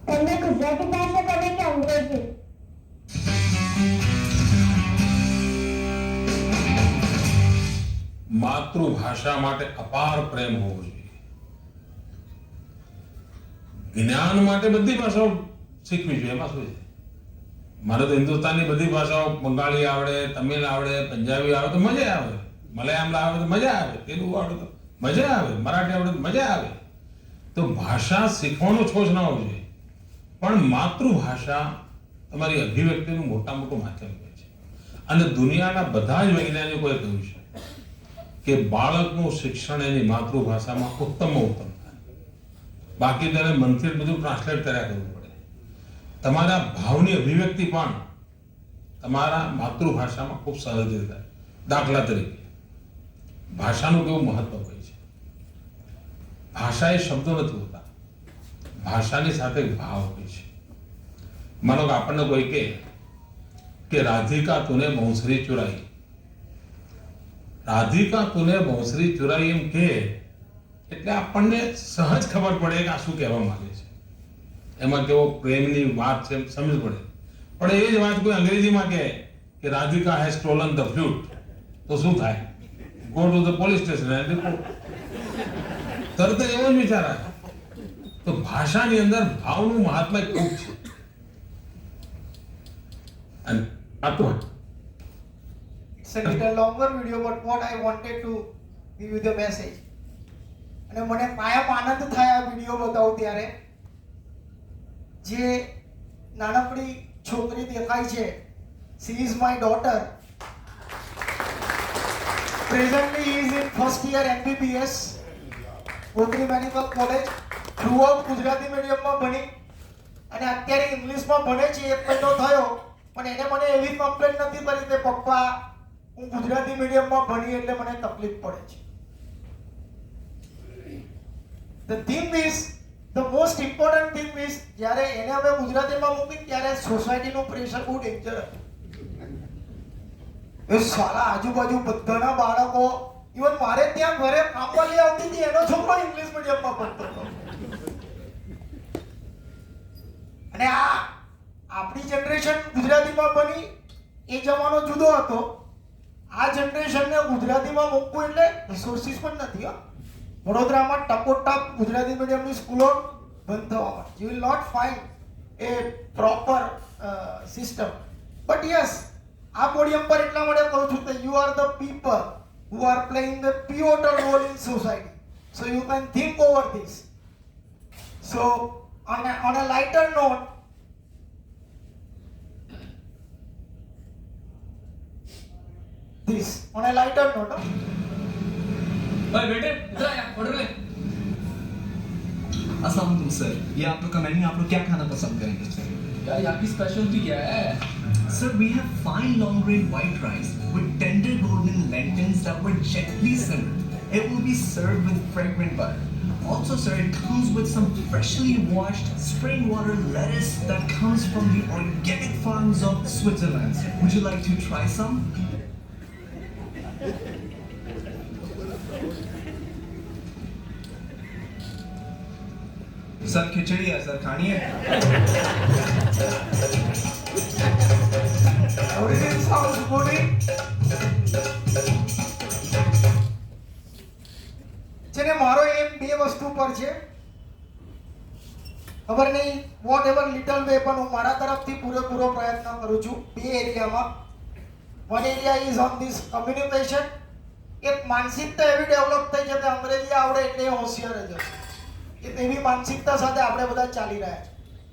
G: તમને ગુજરાતી ભાષા ગમે કે અંગ્રેજી?
I: માતૃભાષા માટે અપાર પ્રેમ હોવો જોઈએ. જ્ઞાન માટે બધી ભાષાઓ શીખવી જોઈએ. એમાં શું છે? મારે તો હિન્દુસ્તાનની બધી ભાષાઓ, બંગાળી આવડે, તમિલ આવડે, પંજાબી આવડે તો મજા આવે, મલયાલમ આવડે તો મજા આવે, તેલુગુ આવડે તો મજા આવે, મરાઠી આવડે તો મજા આવે. તો ભાષા શીખવાનો છોછ ના હોવો જોઈએ, પણ માતૃભાષા તમારી અભિવ્યક્તિનું મોટું માધ્યમ હોય છે. અને દુનિયાના બધા જ વૈજ્ઞાનિકોએ કહ્યું છે કે બાળકનું શિક્ષણ એની માતૃભાષામાં ઉત્તમ થાય. બાકી તેને મનથી બધું ટ્રાન્સલેટ કર્યા કરવું પડે. તમારા ભાવની અભિવ્યક્તિ પણ તમારા માતૃભાષામાં ખૂબ સહજ થાય. દાખલા તરીકે ભાષાનું કેવું મહત્વ હોય છે. ભાષા એ શબ્દો નથી હોતા, ભાષાની સાથે ભાવ હોય છે. માનો કે આપણને કોઈ કહે કે રાધિકા તુને બહુસરી ચુરાઈ, રાધિકા તુને બહુસરી ચુરાઈ એમ કે એટલે આપણને સહજ ખબર પડે કે આ શું કહેવા માંગે છે, એમાં કેવો પ્રેમની વાત છે સમજ પડે. પણ એ જ વાત કોઈ અંગ્રેજીમાં કહે કે Radhika has stolen the flute તો શું થાય? Go to the police station and report. તરત એવો જ વિચાર આવે. તો ભાષાની અંદર ભાવનું મહાત્મ્ય ખૂબ છે. અને આ તો
D: It's a little longer video, but what I wanted to give you the message. અને મને કાયમ આનંદ થાય આ વિડીયો બતાવું ત્યારે. જે નાનકડી છોકરી દેખાય છે, she is my daughter. Presently he is in first year MBBS, Gotri medical college. Throughout Gujarati મીડિયમમાં ભણી અને અત્યારે ઇંગ્લિશમાં ભણે છે. 1 મહિનો થયો, પણ એને મને એવી કમ્પ્લેન નથી કરી કે પપ્પા હું ગુજરાતી મીડિયમમાં ભણી એટલે મને તકલીફ પડે છે. The thing is, the most important thing is, જ્યારે એને અમે ગુજરાતીમાં મૂકી ત્યારે સોસાયટીનું પ્રેશર બહુ ડેન્જર હતું. એ સારા આજુબાજુ બધાના બાળકો, ઇવન મારે ત્યાં ઘરે કામવાળી આવતી હતી, એનો છોકરો ઇંગ્લિશ મીડિયમમાં ભણતો હતો. અને આપણી જનરેશન ગુજરાતીમાં ભણી એ જમાનો જુદો હતો. આ જનરેશનને ગુજરાતીમાં મૂકવું એટલે રિસોર્સિસ પણ નથી. વડોદરામાં ટકોટપ ગુજરાતી મીડિયમની સ્કૂલો બંધ થવા માટે. You will not find a proper system. But yes, આ પોડિયમ પર એટલા માટે કહું છું કે you are the people who are playing the pivotal role in society. So you can think over this. So on a lighter note, on a lighter note,
B: भाई बेटे इधर आया, ऑर्डर ले.
J: अस्सलाम वालेकुम सर, ये आप लोग का मेन्यू, आप लोग क्या खाना पसंद करेंगे सर?
B: यार यहाँ की स्पेशलिटी क्या है?
J: Sir, we have fine long grain white rice with tender golden lentils that were gently simmered. It will be served with fragrant butter. Also, sir, it comes with some freshly washed spring water lettuce that comes from the organic farms of Switzerland. Would you like to try some? Sir khichdi है sir, खानी है?
D: everything sounds good. જેને મારો એમ બે વસ્તુ પર છે, ખબર નહીં વોટ એવર લિટલ વે, પણ હું મારા તરફથી પૂરેપૂરો પ્રયત્ન કરું છું બે એરિયામાં. One area is on this communication. એક માનસિકતા એવી ડેવલપ થઈ છે કે અંગ્રેજી આવડે એટલે હોશિયાર જ હશે. એ એવી માનસિકતા સાથે આપણે બધા ચાલી રહ્યા છે.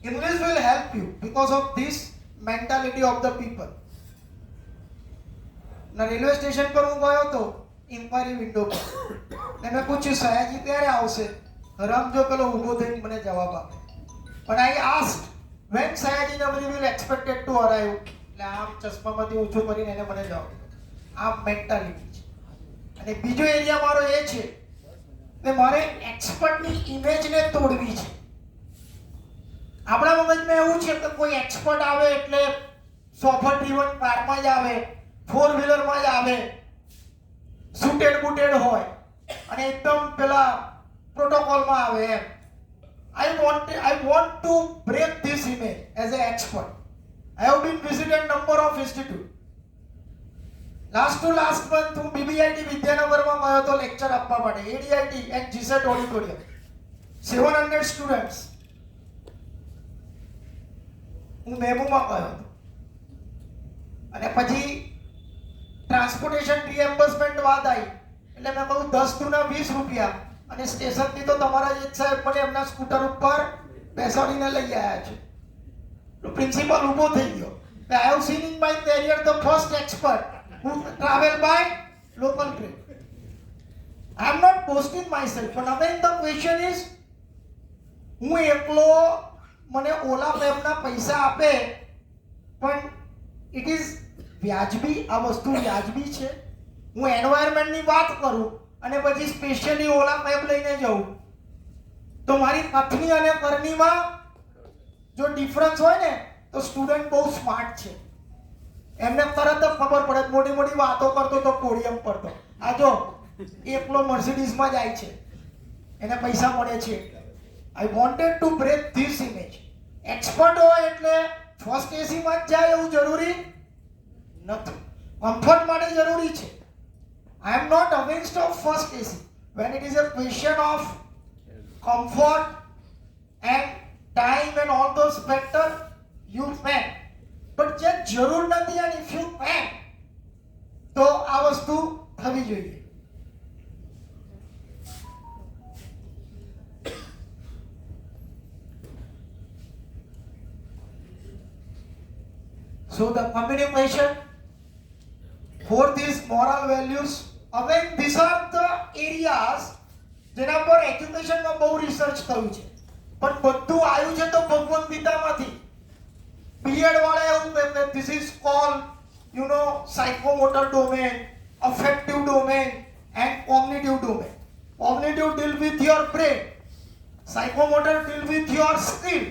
D: English will help you because of this mentality of the people. Railway station પર હું ગયો હતો ઇન્ક્વાયરી વિન્ડો પર મેં પૂછ્યું સયાજી ક્યારે આવશે? રમજો પેલો ઊભો થઈને મને જવાબ આપે. પણ આઈ આસ્ક્ડ when સયાજી નવરી will expected to arrive. એટલે આમ ચશ્મામાંથી ઊંચું કરીને એને મને જવાબ આપ્યો. આ મેન્ટાલિટી છે. અને બીજો એરિયા મારો એ છે કે મારે એક્સપર્ટની ઇમેજને તોડવી છે. આપણા મગજમાં એવું છે કે કોઈ એક્સપર્ટ આવે એટલે સોફર ડ્રીવન કારમાં જ આવે, ફોર વ્હીલરમાં જ આવે, સુટેડ બુટેડ હોય અને એકદમ પેલા પ્રોટોકોલમાં આવે એમ. I want to break this image as an expert. I have been visited number of institute. Last month હું BBIT વિદ્યાનગરમાં ગયો હતો લેક્ચર આપવા માટે, ADIT and GSET auditorium. 700 students. હું મેમોમાં ગયો હતો અને પછી ટ્રાન્સપોર્ટેશન રિએમ્બર્સમેન્ટ વાત આવી એટલે મેં કહ્યું 10 દુના 20 રૂપિયા અને સ્ટેશનથી તો તમારા જ સાહેબ મને એમના સ્કૂટર ઉપર બેસાડીને લઈ આવ્યા છે. તો પ્રિન્સિપલ ઊભો થઈ ગયો. I have seen in my career the first expert who travel by local train. I am not boasting myself, but again the question is, હું એકલો મને ઓલા કેબના પૈસા આપે પણ ઇટ ઇઝ વ્યાજબી? આ વસ્તુ વ્યાજબી છે? હું એન્વાયરમેન્ટની વાત કરું અને પછી સ્પેશિયલી ઓલા કેબ લઈને જાઉં તો મારી પત્ની અને કરણીમાં જો ડિફરન્સ હોય ને તો સ્ટુડન્ટ બહુ સ્માર્ટ છે, એમને તરત જ ખબર પડે. મોટી મોટી વાતો કરતો તો પોડિયમ પર તો આ જો એકલો મર્સિડીઝમાં જાય છે, એને પૈસા મળે છે. I wanted to break this image. Expert હોય એટલે ફર્સ્ટ એસીમાં જ જાય એવું જરૂરી નથી, કમ્ફર્ટ માટે જરૂરી છે. I am not against of first AC when it is a question of comfort and time and all those factors you can, but જે જરૂર નથી and if you can તો આ વસ્તુ થવી જોઈએ. So the communication for these moral values, again these are the areas જેના પર એજ્યુકેશનમાં બહુ રિસર્ચ થયું છે પણ બધું આવ્યું છે તો ભગવદ ગીતામાંથી. પીરિયડ વાળા એવું કહે કે this is called psychomotor domain, affective domain and cognitive domain. Cognitive deal with your brain, psychomotor deal with your skill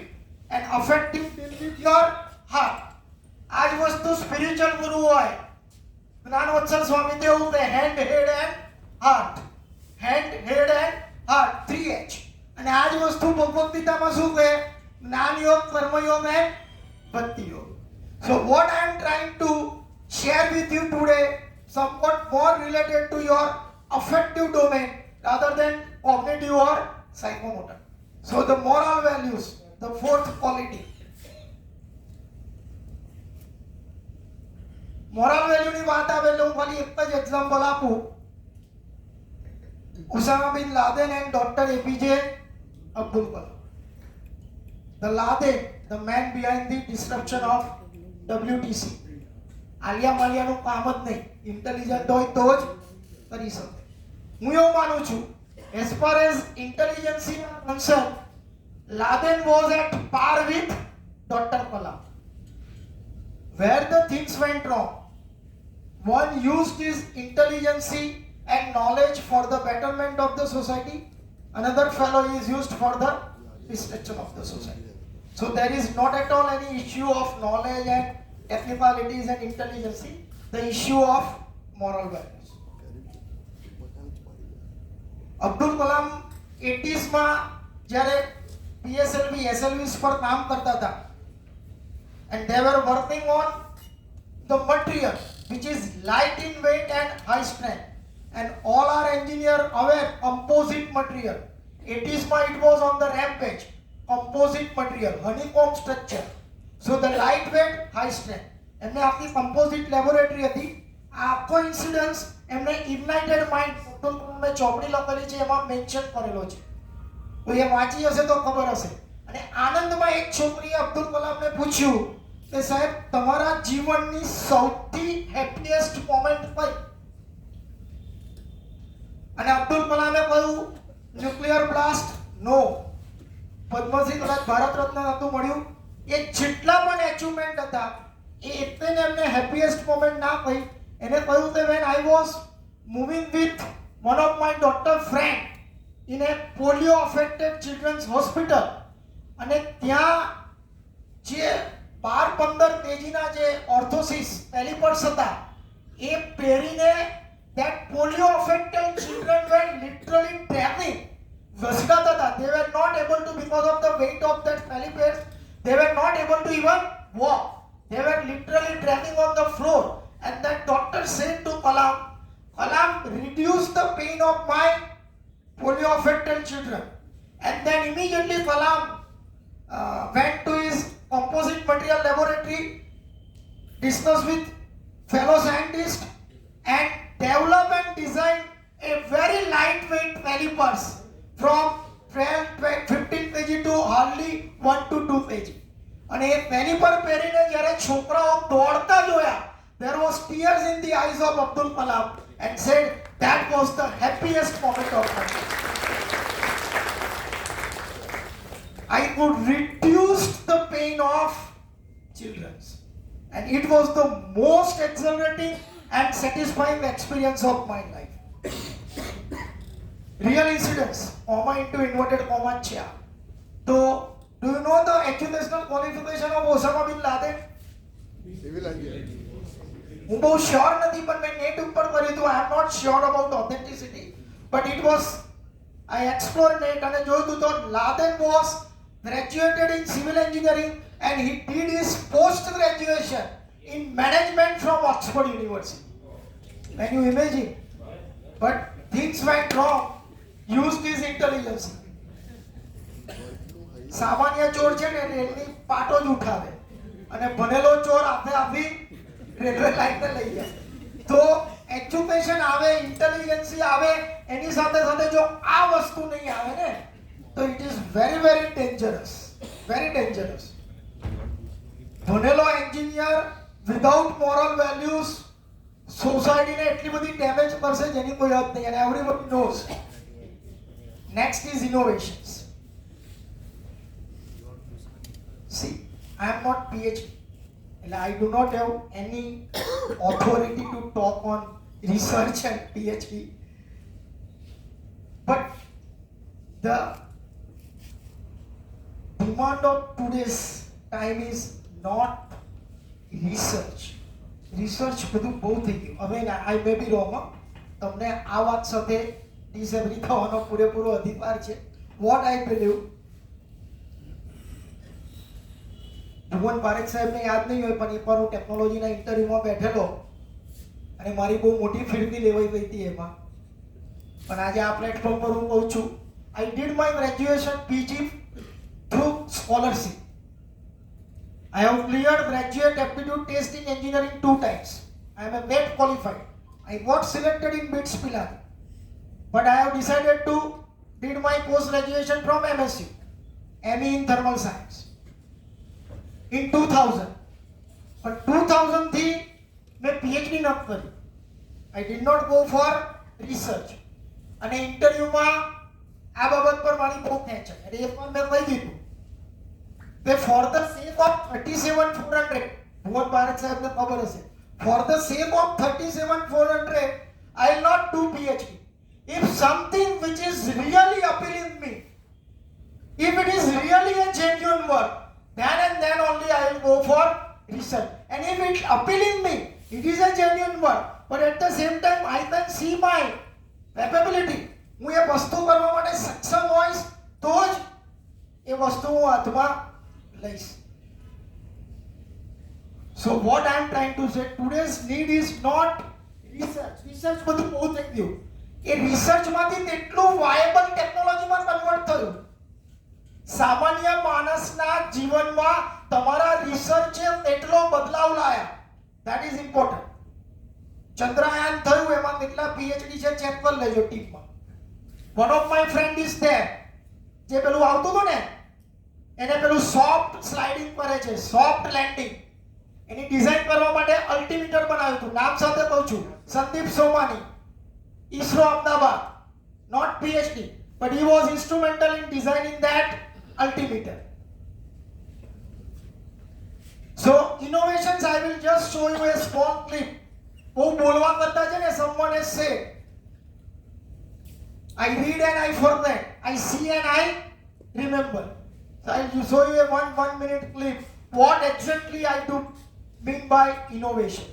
D: and affective deal with your heart. આ જ વસ્તુ સ્પિરિચ્યુઅલ ગુરુ હોય જ્ઞાનવત્સલ સ્વામી દેવ કે hand head and heart, hand head and heart 3H. અને આ જ વસ્તુ ભગવદ ગીતામાં શું કહે? જ્ઞાન યોગ, કર્મયોગ એન્ડ ભક્તિ યોગ. So what I am trying to share with you today somewhat more related to your affective domain rather than cognitive or psychomotor. So the moral values, the fourth quality. Moral વેલ્યુની વાત આવે એટલે હું ખાલી એક જ એક્ઝામ્પલ આપું. Osama bin Laden and doctor APJ Abdul Kalam. The Laden, the man behind the disruption of WTC. આલિયા માલિયાનું કામ જ નહીં, ઇન્ટેલિજન્ટ હોય તો જ કરી શકે. હું એવું માનું છું as far as intelligence is concerned, Laden was at par with Dr. Kalam. Where the things went wrong, one used his intelligence and knowledge for the betterment of the society, another fellow is used for the destruction of the society. So there is not at all any issue of knowledge and technicalities and intelligence, the issue of moral values. Abdul Kalam 80s માં જ્યારે PSLV SLVs પર કામ કરતા હતા and they were working on the material which is light in weight and high strength, and all our engineer aware composite material. 80s ma it was on the rampage, composite material, honeycomb structure. So the light weight, high strength. એમને આખી composite laboratory હતી. આખો incidence એમને ઇગ્નાઇટેડ mind મેં ચોપડી લખેલી છે એમાં મેન્શન કરેલો છે. કોઈ એ વાંચી હશે તો ખબર હશે. અને આનંદમાં એક છોકરીએ અબ્દુલ કલામને પૂછ્યું કે સાહેબ તમારા જીવનની સૌથી હેપીએસ્ટ મોમેન્ટ કઈ? અને અબ્દુલ કલામે કહ્યું ન્યુક્લિયર બ્લાસ્ટ નો, પદ્મશ્રી કદાચ ભારત રત્ન નહોતું મળ્યું, એ જેટલા પણ એચિવમેન્ટ હતા એ એકને એમને હેપીએસ્ટ મોમેન્ટ ના કહી. એને કહ્યું કે when I was moving with one of my daughter friend in a polio affected children's hospital, અને ત્યાં જે 12-15 કેજીના જે ઓર્થોસિસ પેલિપર્સ હતા એ પહેરીને that polio affected children were literally drowning. ઘસડાતા હતા. They were not able to, because of the weight of that pelipers, they were not able to even walk. They were literally drowning on the floor. And that doctor said to Kalam, Kalam, reduce the pain of my polio affected children. And then immediately Kalam went to his composite material laboratory, discussed with fellow scientists, and develop and design a very lightweight pelipers from 12-15 kg to hardly 1 to 2 kg. અને એ પેલિપર પહેરીને જ્યારે છોકરાઓ દોડતા જોયા, there was tears in the eyes of Abdul Kalam and said that was the happiest moment of my life. I could reduce the pain of children, and it was the most exhilarating and satisfying experience of my life. Real incidents, comma into inverted comma chair. So, do you know the educational qualification of Osama bin Laden? હું બહુ sure નથી, પણ મેં net ઉપર કર્યું હતું. I am not sure about authenticity, but it was, I explore net અને જોયું તો Laden was graduated in civil engineering and he did his post graduation in management from Oxford University. Can you imagine? But things went wrong. Used his intelligence. સામાન્ય ચોર છે ને રેલની પાટો જ ઉઠાવે અને ભણેલો ચોર આપણે આપી રેલવે લાઈનને લઈ જાય. તો એજ્યુકેશન આવે, ઇન્ટેલિજન્સી આવે, એની સાથે સાથે જો આ વસ્તુ નહીં આવે ને તો it is very very dangerous, very dangerous. ભણેલો એન્જિનિયર વિધાઉટ મોરલ વેલ્યુઝ સોસાયટીને એટલી બધી ડેમેજ કરશે જેની કોઈ હદ નહીં, અને everybody knows. Next is innovations. See, I am not PhD, એટલે I do not have any authority to talk on research and PhD, but the demand of today's time is not research. Research બધું બહુ થઈ ગયું. હવે આઈ મે બી wrong, તમને આ વાત સાથે ડિસએગ્રી થવાનો પૂરેપૂરો અધિકાર છે. વોટ આઈ બિલીવ, ભુવન પારેખ સાહેબને યાદ નહીં હોય, પણ એકવાર હું ટેકનોલોજીના ઇન્ટરવ્યુમાં બેઠેલો અને મારી બહુ મોટી ફિરકી લેવાઈ ગઈ હતી એમાં. પણ આજે આ પ્લેટફોર્મ પર હું કહું છું, I did my graduation PG through scholarship. I have cleared graduate aptitude test in engineering 2 times. I am a NET qualified. I got selected in BITS Pilani. But I have decided to did my post graduation from MSc, ME in thermal science, in 2000. But 2000 થી મેં PhD not કરી. I did not go for research. અને ઇન્ટરવ્યુમાં આ બાબત પર મારી બહુ ખેંચાઈ, અને એ પણ મેં કહી દીધું કે ફોર ધ સેક ઓફ 37,400, ભુવન પારેખ સાહેબને ખબર હશે, for the sec of 37,400 I will not do PhD. If something which is really appealing me, if it is really a genuine work, then and then only I will go for research. And if it appealing me, it is a genuine work, but at the same time I can see my capability. હું એ વસ્તુ કરવા માટે સક્ષમ હોઈશ તો જ એ વસ્તુ હું હાથમાં લઈશ. So what I am trying to say, today's need is not research. Research બધું બહુ થઈ ગયું. એ રિસર્ચમાંથી તેટલું વાયેબલ ટેકનોલોજીમાં કન્વર્ટ થયું. સામાન્ય માણસના જીવનમાં તમારા રિસર્ચે તેટલો બદલાવ લાયા. That is important. ચંદ્રયાન થયું, એમાં કેટલા PhD છે ચેક કરી લેજો ટીમમાં. One of my friend is there, જે પેલું આવતું હતું ને, એને પેલું સોફ્ટ સ્લાઇડિંગ કરે છે, સોફ્ટ લેન્ડિંગ, એની ડિઝાઇન કરવા માટે અલ્ટિમીટર બનાવ્યું હતું. નામ સાથે કહું છું, Sandeep સોમાની, ISRO Ahmedabad. not PhD, but he was instrumental in designing that altimeter. So innovations, I will just show you a small clip. वो बोलवा करता है ना, someone has said, I read and I forget, I see and I remember. So I will show you a 1 minute clip. What exactly I do mean by innovation.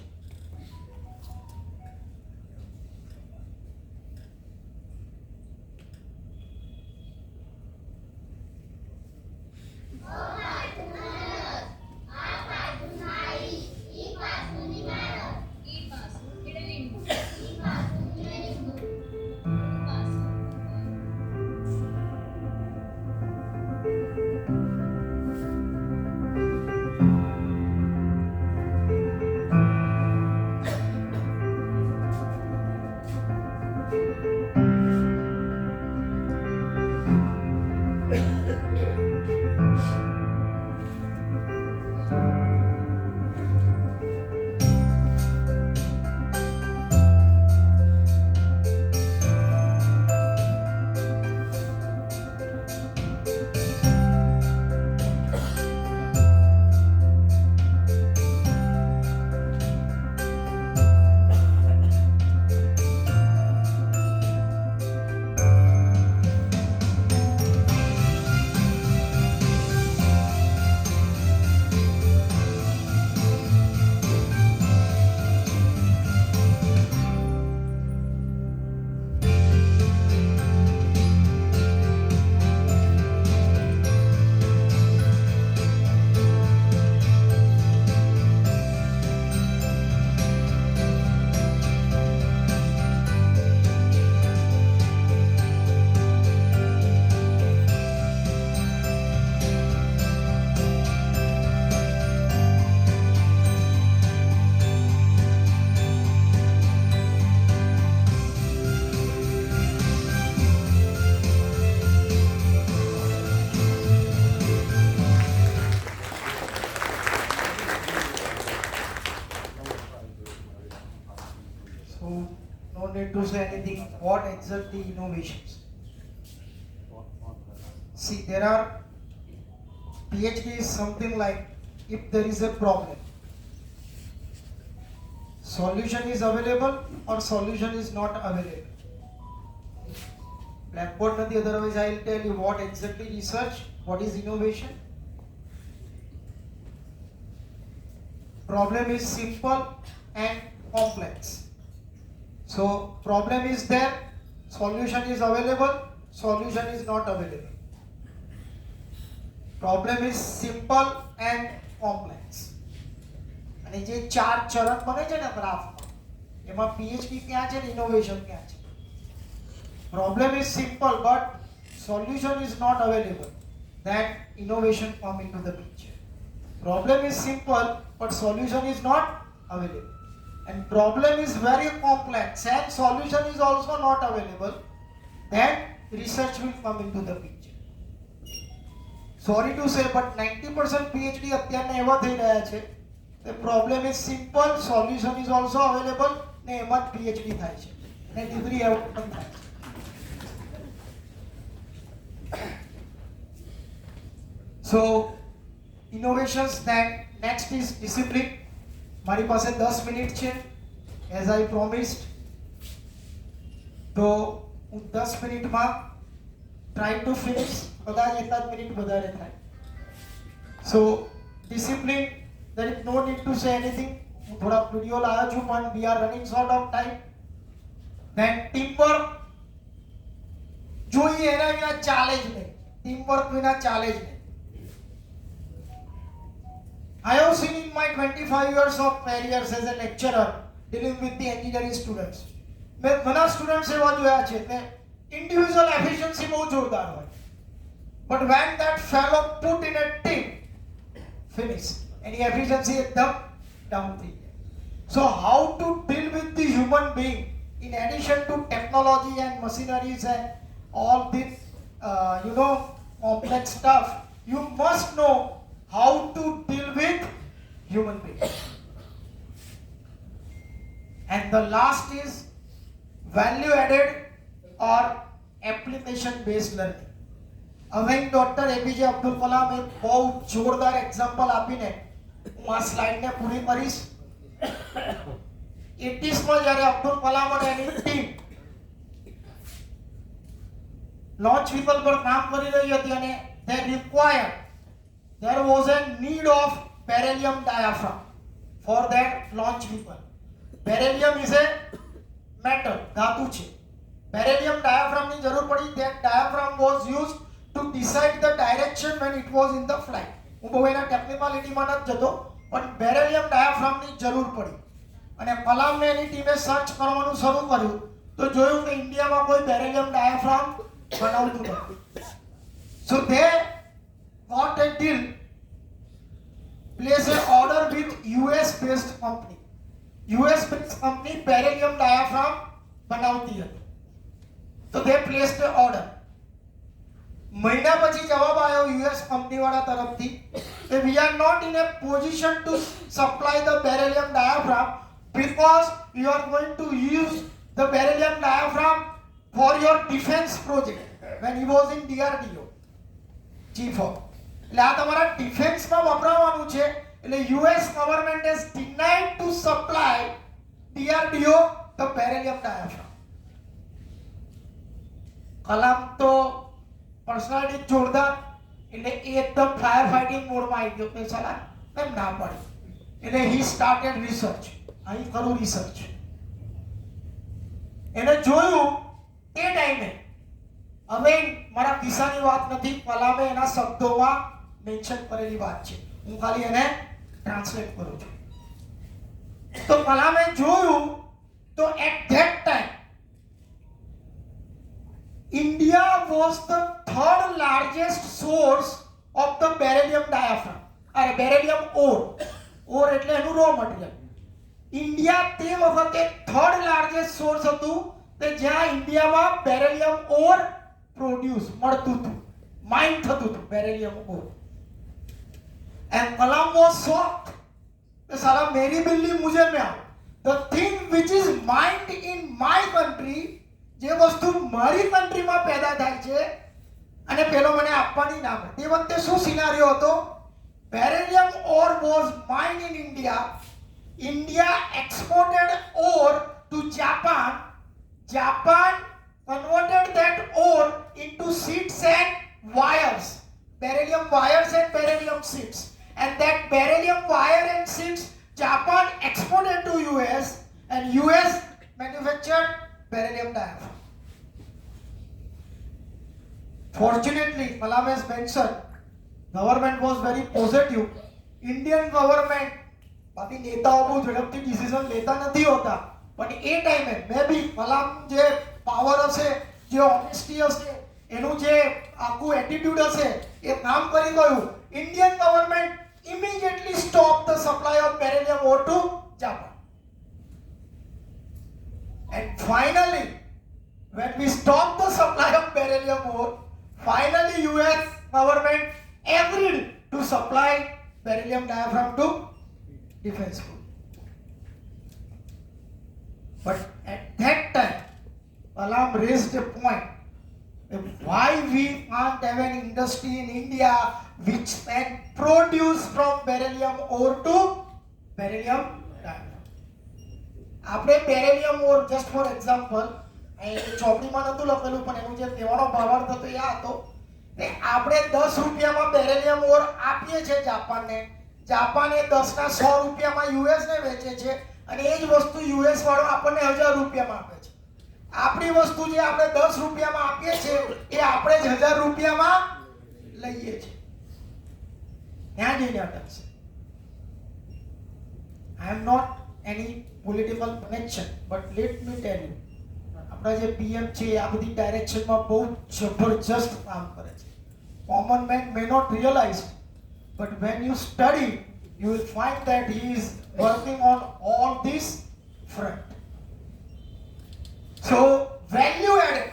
D: So no need to say anything. What exactly innovations? See, there are PhD is something like if there is a problem, solution is available or solution is not available. Blackboard nathi, otherwise I will tell you what exactly research, what is innovation. Problem is simple and complex. So problem is there, solution is available, solution is not available. Problem is simple and complex. અને જે ચાર ચરણ બને છે ને ગ્રાફમાં, એમાં PhD ક્યાં છે, ઇનોવેશન ક્યાં છે? Problem is simple but solution is not available. Then innovation come into the picture. Problem is simple but solution is not available. And problem is very complex and solution is also not available. Then research will come into the picture. Sorry to say, but 90% PhD અત્યારના એવા થઈ રહ્યા છે. The problem is simple, solution is also available, ને એમાં જ PhD થાય છે. ને degree એવા પણ થાય છે. So innovations, then next is discipline. મારી પાસે 10 મિનિટ છે, as I promised. તો હું 10 મિનિટમાં try to finish, કદાચ એકાદ મિનિટ વધારે થાય. So discipline, there is no need to say anything. હું થોડા વિડિયો લાવ્યો છું પણ we are running short of time. Then teamwork, જોઈએ એના વિના ચાલે જ નહીં. Teamwork વિના ચાલે જ નહીં. I have seen in my 25 years of careers as a lecturer dealing with the engineering students. મેં ઘણા સ્ટુડન્ટ્સ એવા જોયા છે કે individual efficiency બહુ જોરદાર હોય. But when that fellow put in a team, finish. Any efficiency એકદમ down થઈ જાય. So how to deal with the human being in addition to technology and machineries and all this complex stuff, you must know how to deal with human beings. And the last is value added or application based learning. હવે doctor APJ Abdul Kalam એક બહુ જોરદાર example આપીને હું આ સ્લાઇડને પૂરી કરીશ. 80s માં જ્યારે અબ્દુલ કલામ અને એની ટીમ લોન્ચ વ્હીકલ પર કામ કરી રહી હતી અને there was a need of beryllium diaphragm for that launch vehicle. Beryllium is a metal, ધાતુ છે. Beryllium diaphragm ની જરૂર પડી. That diaphragm was used to decide the direction when it was in the flight. હું બહુ એના ટેકનિકાલિટીમાં નથી જતો, પણ બેરેલિયમ ડાયાફ્રામ ની જરૂર પડી અને કલામને એની ટીમે સર્ચ કરવાનું શરૂ કર્યું તો જોયું કે ઇન્ડિયામાં કોઈ બેરેલિયમ ડાયાફ્રામ બનાવતું નથી. So they got a deal, place an order with US based company. US based company beryllium diaphragm બનાવતી હતી. So they placed an order. મહિના પછી જવાબ આવ્યો US કંપની વાળા તરફથી કે we are not in a position to supply the beryllium diaphragm because you are going to use the beryllium diaphragm for your defense project when he was in DRDO chief of. એટલે આ તમારા ડિફેન્સમાં વપરાવાનું છે. એટલે US government has denied to supply DRDO the beryllium diaphragm. Kalam તો personality જોરદાર એટલે એ એકદમ fire fighting મોડમાં આવી ગયો કે સાલા કેમ ના પડી. એટલે હી સ્ટાર્ટેડ રિસર્ચ. અહીં કરું રિસર્ચ. એને જોયું તે ટાઈમે, હવે મારા કિસ્સાની વાત નથી, કલામે એના શબ્દોમાં મેન્શન કરેલી વાત છે, હું ખાલી એને ટ્રાન્સલેટ કરું છું. તો કલામે જોયું તો at that time India was the third largest source of the beryllium diaphragm. Beryllium ore. Ore એટલે એનું raw material. India તે વખતે third largest source હતું કે જ્યાં ઇન્ડિયામાં beryllium ore produce મળતું હતું, માઇન થતું હતું beryllium ore. And Kalam was shocked કે સાલા મેરી બિલ્લી મુझे में आओ. The thing which is mined in my country, જે વસ્તુ મારી કન્ટ્રીમાં પેદા થાય છે અને પેલો મને આપવાની ના મળે. તે વખતે શું સિનારિયો હતો? Beryllium ore was mined in India. India exported ore to Japan. Japan converted that ore into sheets and wires. Beryllium wires and beryllium sheets. And that beryllium wire and sheets Japan exported to US and US manufactured beryllium diaphragm. Fortunately, Kalam has mentioned, government was very positive. Indian government બાકી નેતાઓ બહુ ઝડપથી decision લેતા નથી હોતા, પણ એ ટાઈમે મે બી કલામ જે પાવર હશે, જે ઓનેસ્ટી હશે, એનું જે આખું એટીટ્યુડ હશે, એ કામ કરી ગયું. Indian government immediately stopped the supply of beryllium ore to Japan. And finally, when we stopped the supply of beryllium ore, finally US government agreed to supply beryllium diaphragm to defense group. But at that time, Kalam raised a point that why we can't have an industry in India which can produce from beryllium ore to beryllium diaphragm. આપણે beryllium or just for example, અહીં ચોપડીમાં નતું લખેલું પણ એનું જે કહેવાનો ભાવાર્થ હતો એ આ હતો કે આપણે 10 રૂપિયામાં બેરેલિયમ ઓર આપીએ છીએ જાપાનને. જાપાન એ 10ના 100 રૂપિયામાં યુએસને વેચે છે અને એ જ વસ્તુ યુએસ વાળો આપણને 1000 રૂપિયામાં આપે છે. આપણી વસ્તુ જે આપણે 10 રૂપિયામાં આપીએ છીએ એ આપણે જ 1000 રૂપિયામાં લઈએ છીએ. ત્યાં જઈને અટકશે. I am not any political connection, but let me tell you, આપણા જે પીએમ છે આ બધી ડાયરેક્શનમાં બહુ જબરજસ્ત કામ કરે છે. Common main may not realize, but when you study, you will find that he is working on all this front. So value added,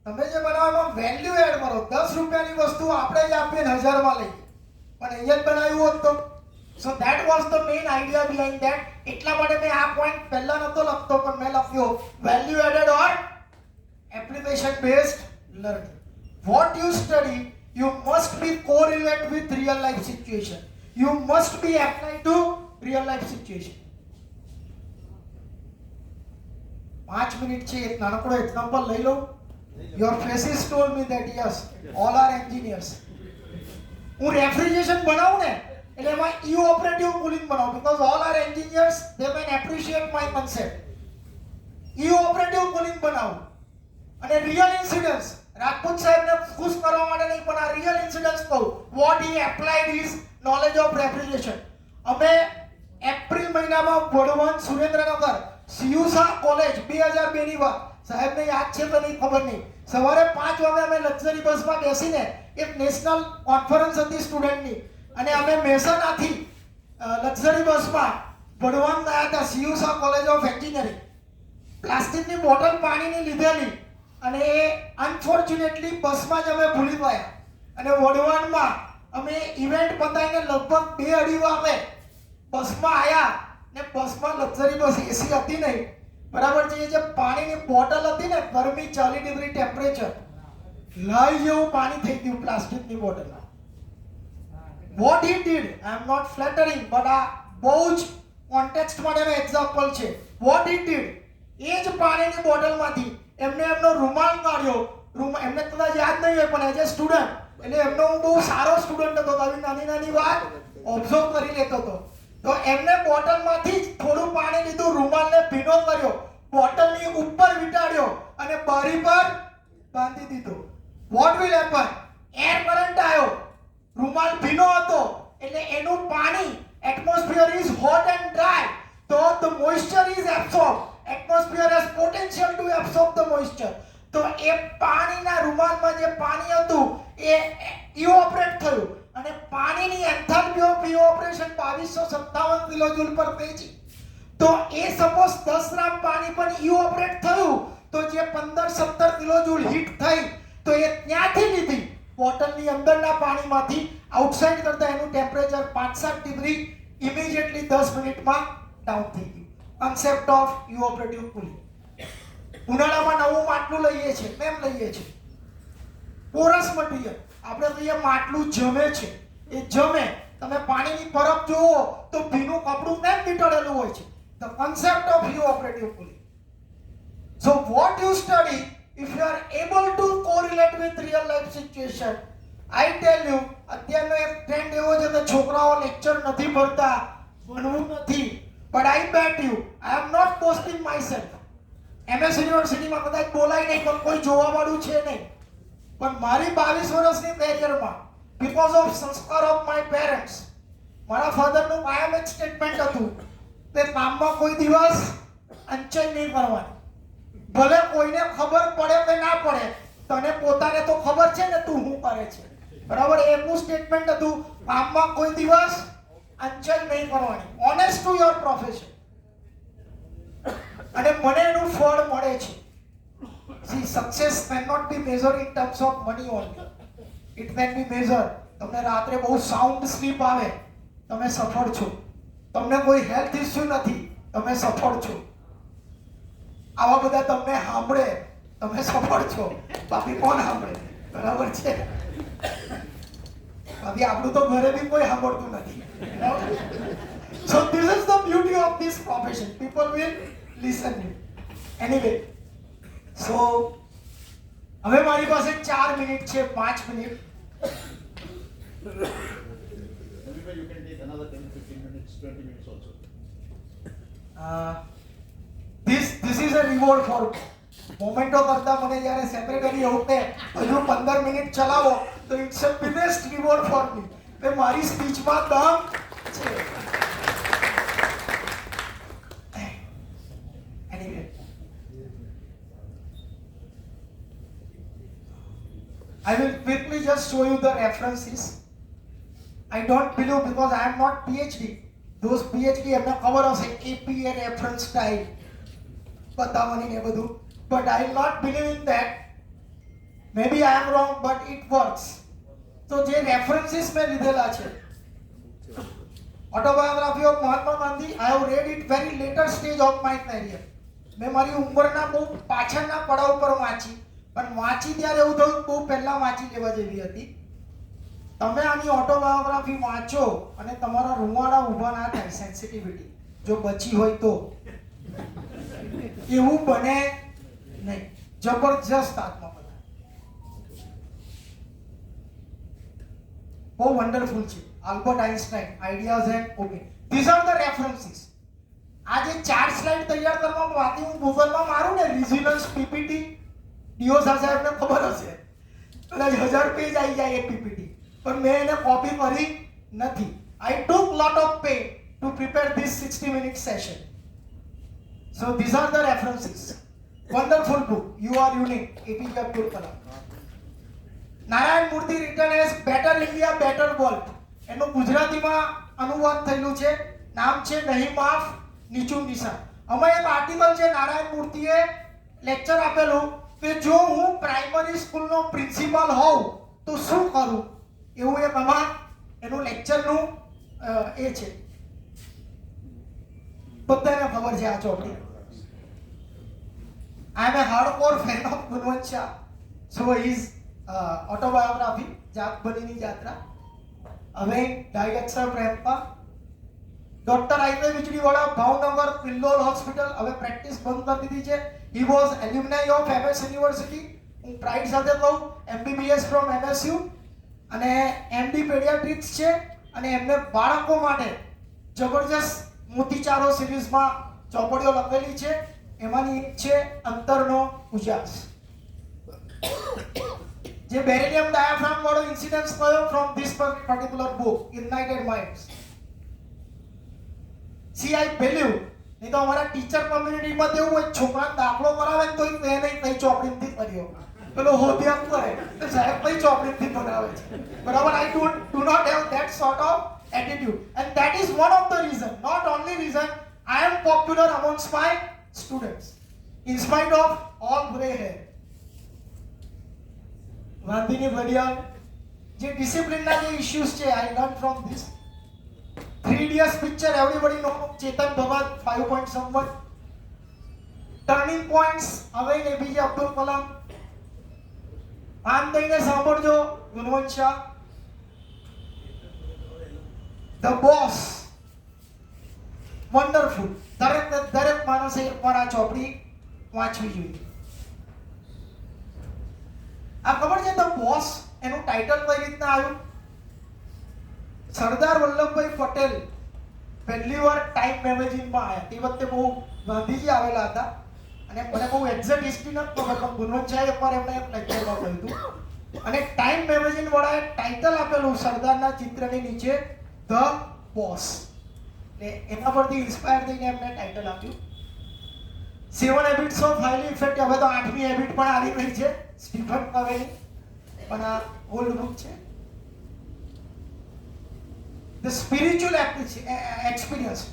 D: તમે જે બનાવવામાં વેલ્યુ એડ કરો, 10 રૂપિયાની વસ્તુ આપણે જ આપીએ 1000માં લઈએ, પણ અહીંયા જ બનાવ્યું હોત તો. So that was the main idea behind that. એટલા માટે મેં આ પોઈન્ટ પહેલા નતો લખતો પણ મેં લખ્યો value added or application based learning. What you study, you must be correlate with real life situation. You must be applied to real life situation. 5 minute છે, એક નાનકડો એક્ઝામ્પલ લઈ લો. Your faces told me that yes, all are engineers. હું refrigeration બનાવું ને એટલે એમાં operative cooling બનાવું, because all are engineers, they can appreciate my concept. operative cooling બનાવું. અને રિયલ ઇન્સિડન્સ રાજપૂત સાહેબને ખુશ કરવા માટે નહીં, પણ આ રિયલ ઇન્સિડન્સ કહું. What he applied his knowledge of refrigeration. અમે એપ્રિલ મહિનામાં વડવાન સુરેન્દ્રનગર સિયુસા કોલેજ 2002 ની વાત, સાહેબને યાદ છે તો નહીં ખબર નહીં, સવારે 5 વાગે અમે લક્ઝરી બસમાં બેસીને એક નેશનલ કોન્ફરન્સ હતી સ્ટુડન્ટની, અને અમે મહેસાણાથી લક્ઝરી બસમાં વડવાન ગયા હતા સિયુસા કોલેજ ઓફ એન્જિનિયરિંગ. પ્લાસ્ટિકની બોટલ પાણીની લીધેલી, અને એ અનફોર્ચ્યુનેટલી બસમાં જ અમે ભૂલી ગયા, અને વડવાનમાં અમે ઇવેન્ટ પતાવીને લગભગ 2-2.5 વાગે બસમાં આવ્યા, ને બસમાં લક્ઝરી બસ એસી હતી નહીં, બરાબર છે. જે પાણીની બોટલ હતી ને, ગરમી 40 ડિગ્રી ટેમ્પરેચર, લાઈ જેવું પાણી થઈ ગયું પ્લાસ્ટિકની બોટલમાં. What he did, I am not flattering, but આ બહુ જ કોન્ટેક્સ્ટ માટેનો એક્ઝામ્પલ છે. વોટ હી ડીડ, એ જ પાણીની બોટલમાંથી એમને એમનો રૂમાલ કાઢ્યો. એમને કદાચ યાદ નહીં હોય, પણ એઝ એ સ્ટુડન્ટ, એટલે એમનો હું બહુ સારો સ્ટુડન્ટ હતો, આવી નાની નાની વાત ઓબ્ઝર્વ કરી લેતો હતો. તો એમને બોટલમાંથી જ થોડું પાણી લીધું, રૂમાલને ભીનો કર્યો, બોટલની ઉપર વીંટાળ્યો અને બારી પર બાંધી દીધો. What will happen? Air current આવ્યો, રૂમાલ ભીનો હતો, એટલે એનું પાણી, atmosphere is hot and dry, તો the moisture is absorb. Atmosphere has potential to absorb the moisture. તો એ પાણીના રૂમાલમાં જે પાણી હતું એ ઇવોપરેટ થયું, અને પાણીની એન્થાલ્પી ઓફ ઇવોપરેશન 2257 કિલોજૂલ પર પહોંચી. તો એ સપોઝ 10 ગ્રામ પાણી પણ ઇવોપરેટ થયું, તો જે 15-17 કિલોજૂલ હીટ થઈ, તો એ ત્યાંથી લીધી બોટલની અંદરના પાણીમાંથી, આઉટસાઇડ કરતા એનું ટેમ્પરેચર 5-7 ડિગ્રી ઇમિડિયેટલી 10 મિનિટમાં ડાઉન થઈ ગયું. Concept of evaporative cooling. ઉનાળામાં નવું માટલું લઈએ છીએ, કેમ લઈએ છીએ? Porous material. આપણે કહીએ માટલું જમે છે, એ જમે. તમે પાણીની બરફ જુઓ તો ભીનું કપડું કેમ વીંટળેલું હોય છે? The concept of evaporative cooling. So what you study, if you are able to correlate with real life situation, I tell you, અત્યારનો એક ટ્રેન્ડ એવો છે કે છોકરાઓ લેક્ચર નથી ભરતા, ભણવું નથી. But I bet you, I am not boasting myself. MS યુનિવર્સિટીમાં કદાચ બોલાય નહીં, પણ કોઈ જોવા વાળું છે નહીં. પણ મારી 22 વર્ષની કેરિયરમાં, because of સંસ્કાર of my parents, મારા ફાધરનું કાયમ એક સ્ટેટમેન્ટ હતું કે કામમાં કોઈ દિવસ અંચન નહીં કરવાની. ભલે કોઈને ખબર પડે કે ના પડે, તને પોતાને તો ખબર છે ને તું શું કરે છે, બરાબર? એમનું સ્ટેટમેન્ટ હતું, કામમાં કોઈ દિવસ અંચલ નહીં કરવાની, ઓનેસ્ટ ટુ યોર પ્રોફેશન. અને મને એનું ફળ મળે છે. See, success can not be measure in terms of money only. It can be measure. તમને રાત્રે બહુ સાઉન્ડ સ્લીપ આવે, તમે સફળ છો. તમને કોઈ હેલ્થ ઇશ્યુ નથી, તમે સફળ છો. આવા બધા તમને સાંભળે, તમે સફળ છો. બાકી કોણ સાંભળે? બરાબર છે. બાકી આપણું તો ઘરે બી કોઈ સાંભળતું નથી. So this is the beauty of this profession. People will listen you. Anyway, so હવે મારી પાસે 4 મિનિટ છે, 5 minute.
K: You can take another 10-15 minutes, 20 minutes also.
D: This is a reward for me. Memento કરતા મને જ્યારે સેક્રેટરી હોતે હજુ 15 minute ચલાવો, તો it's a biggest reward for me. કે મારી સ્પીચમાં દમ છે. Anyway, I will quickly just show you the references. I don't believe, because I am not PhD. Those PhD એમને ખબર હશે APA reference style બતાવવાની ને બધું. But I will not believe in that. Maybe I am wrong, but it works. તો જે references મેં લીધેલા છે, autobiography of Mahatma Gandhi, I have read it very later stage of my career. મેં મારી ઉંમરના બહુ પાછળના પડાવ પર વાંચી, પણ વાંચી ત્યારે એવું થયું બહુ પહેલા વાંચી લેવા જેવી હતી. તમે આની ઓટોબાયોગ્રાફી વાંચો અને તમારા રૂવાડા ઊભા ના થાય સેન્સિટિવિટી જો બચી હોય તો. એવું બને નહીં. જબરજસ્ત આત્મકથા, બહુ વન્ડરફુલ છે. Albert Einstein, ideas and opinion. This are the references. આ જે 4 સ્લાઇડ તૈયાર કરવામાં વાતી હું ગૂગલમાં મારું ને રેઝિલન્સ પીપીટી, ડીઓસા સાહેબને ખબર હશે કદાચ 1000 પેજ આવી જાય એ પીપીટી, પણ મેં એને કોપી કરી નથી. I took lot of pain to prepare this 60-minute session. So these are the references. Wonderful book. You are unique. APJ Abdul Kalam. Narayana Murthy written as better India better world. એનું ગુજરાતીમાં અનુવાદ થયેલું છે. નામ છે નહીં માફ નીચું નિશાન. અમે એક આર્ટિકલ છે નારાયણ મૂર્તિએ લેક્ચર આપેલું કે જો હું પ્રાઇમરી સ્કૂલનો પ્રિન્સિપાલ હોઉં તો શું કરું, એવું એક આમાં એનું લેક્ચરનું એ છે. બધાને ખબર છે આ ચોપડી. I am a hardcore fan of Gunvant Shah. So his autobiography જાગબનીની જાત્રા. હવે ડાયરેક્ટર પ્રેમપા. ડોક્ટર આઈપે વીજળીવાળા ભાવનગર પિલ્લોલ હોસ્પિટલ હવે પ્રેક્ટિસ બંધ કરી દીધી છે. He was alumni of MS university. હું પ્રાઇડ સાથે કહું એમબીબીએસ ફ્રોમ એમએસયુ અને એમડી પેડિયાટ્રિક્સ છે અને એમને બાળકો માટે જબરજસ્ત મોતીચારો સિરીઝમાં ચોપડીઓ લખેલી છે. એમાંની એક છે અંતરનો ઉજાસ, જે બેરિલિયમ ડાયાફ્રામ વાળો ઇન્સિડન્સ થયો from this particular book United minds. C I believe. નહીં તો અમારા ટીચર કોમ્યુનિટીમાં તો એવું હોય છોકરાને દાખલો કરાવે ને તોય તે નહીં કઈ ચોપડીથી કર્યો, પેલો હોદિયા કરે તો સાહેબ કઈ ચોપડીથી બનાવે છે. બરાબર. I do not have that sort of attitude and that is one of the reason, not only reason, I am popular amongst my students in spite of all grey hair. ગાંધીની ઘડિયાળ, જે ડિસિપ્લિનના જે ઇશ્યુઝ છે I learn from this. 3 Idiots picture everybody know. Chetan Bhagat 5.1. Turning points હવે એપીજે અબ્દુલ કલામ. આમ થઈને સાંભળજો Gunvant Shah. The boss wonderful. દરેક માણસે એકવાર આ ચોપડી વાંચવી જોઈએ. આ ખબર છે ધ બોસ એનું ટાઇટલ કઈ રીતના આવ્યું? સરદાર વલ્લભભાઈ પટેલ પહેલી વાર ટાઈમ મેગેઝિનમાં આવ્યા. તે વખતે બહુ ગાંધીજી આવેલા હતા અને મને બહુ એક્ઝેક્ટ હિસ્ટ્રી નથી ખબર, પણ ગુણવંત શાહે એકવાર એમને એક લેક્ચરમાં કહ્યું હતું. અને ટાઈમ મેગેઝિન વાળાએ ટાઇટલ આપેલું સરદારના ચિત્રની નીચે ધ બોસ. એના પરથી ઇન્સ્પાયર થઈને એમને ટાઇટલ આપ્યું. 7 હેબિટ્સ ઓફ હાઈલી ઇફેક્ટિવ. હવે તો 8મી હેબિટ પણ આવી ગઈ છે સ્ટીફન કવેની, પણ આ ઓલ્ડ બુક છે. The spiritual experience.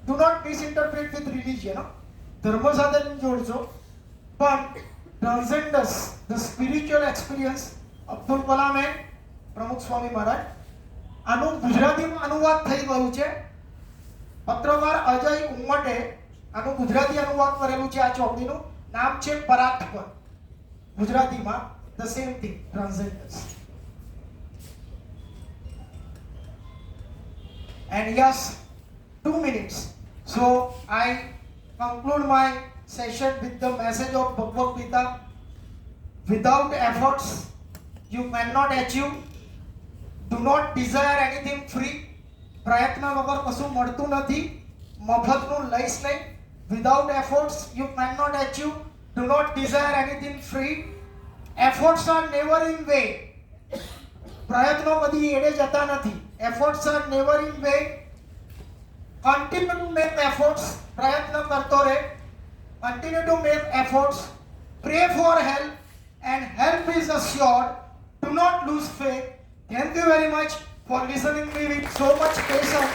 D: Do not misinterpret with religion. ધર્મ સાથે જોડજો, પણ ટ્રાન્સેન્ડન્સ, the spiritual experience. Abdul Kalam and પ્રમુખ સ્વામી મહારાજ. આનું ગુજરાતીમાં અનુવાદ થઈ ગયું છે. પત્રકાર અજય ઉમ્મટે આનું ગુજરાતી અનુવાદ કરેલું છે. આ ચોપડીનું નામ છે પરાત્પર. ગુજરાતીમાં the same thing, transcendence. And yes, 2 minutes. So I conclude my session with the message of Bhagavad Gita. Without efforts, you cannot achieve. Do not desire anything free. પ્રયત્ન વગર કશું મળતું નથી. મફતનું લઈશ નહીં. Without efforts, you cannot achieve. Do not desire anything free. Efforts are never in vain. પ્રયત્નો કદી એડે જતા નથી. Efforts are never in vain. Continue to make efforts. પ્રયત્ન કરતો રહે. Continue to make efforts. Pray for help and help is assured. Do not lose faith. Thank you very much for listening me with so much patience.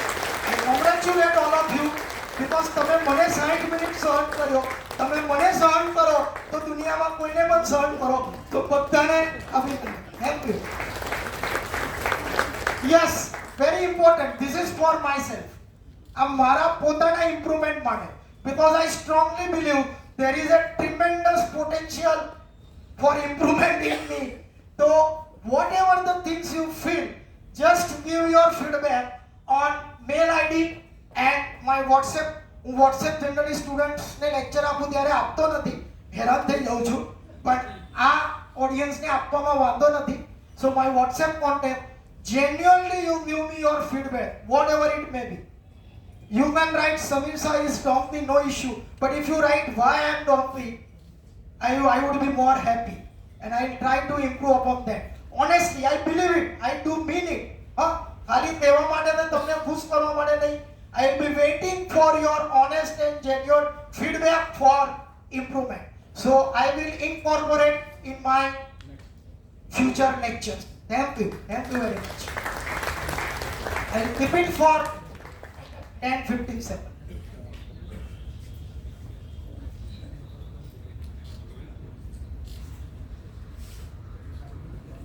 D: I congratulate all of you because તમે મને 60 minute સહન કર્યો. તમે મને સહન કરો તો દુનિયામાં કોઈને પણ સહન કરો. તો બધાને અભિનંદન. Thank you. Yes, very important. This is for myself. આ મારા પોતાના ઇમ્પ્રુવમેન્ટ માટે. Because I strongly believe there is a tremendous potential for improvement in me. So whatever the things you feel, just give your feedback on mail ID and my WhatsApp. હું WhatsApp generally સ્ટુડન્ટ્સને lecture આપું ત્યારે આપતો નથી, હેરાન થઈ જાઉં છું, પણ આ ઓડિયન્સને આપવામાં વાંધો નથી. So my WhatsApp contact, genuinely you give me your feedback, whatever it may be. You can write Samir sir is donkey, no issue. But if you write why I am donkey, I would be more happy. And I try to improve upon that. Honestly, I believe it. I do mean it. ખાલી કહેવા માટે ને તમને ખુશ કરવા માટે નહીં. I will be waiting for your honest and genuine feedback for improvement. So I will incorporate in my future lectures. Thank you very much. I'll keep it for 10-15 seconds.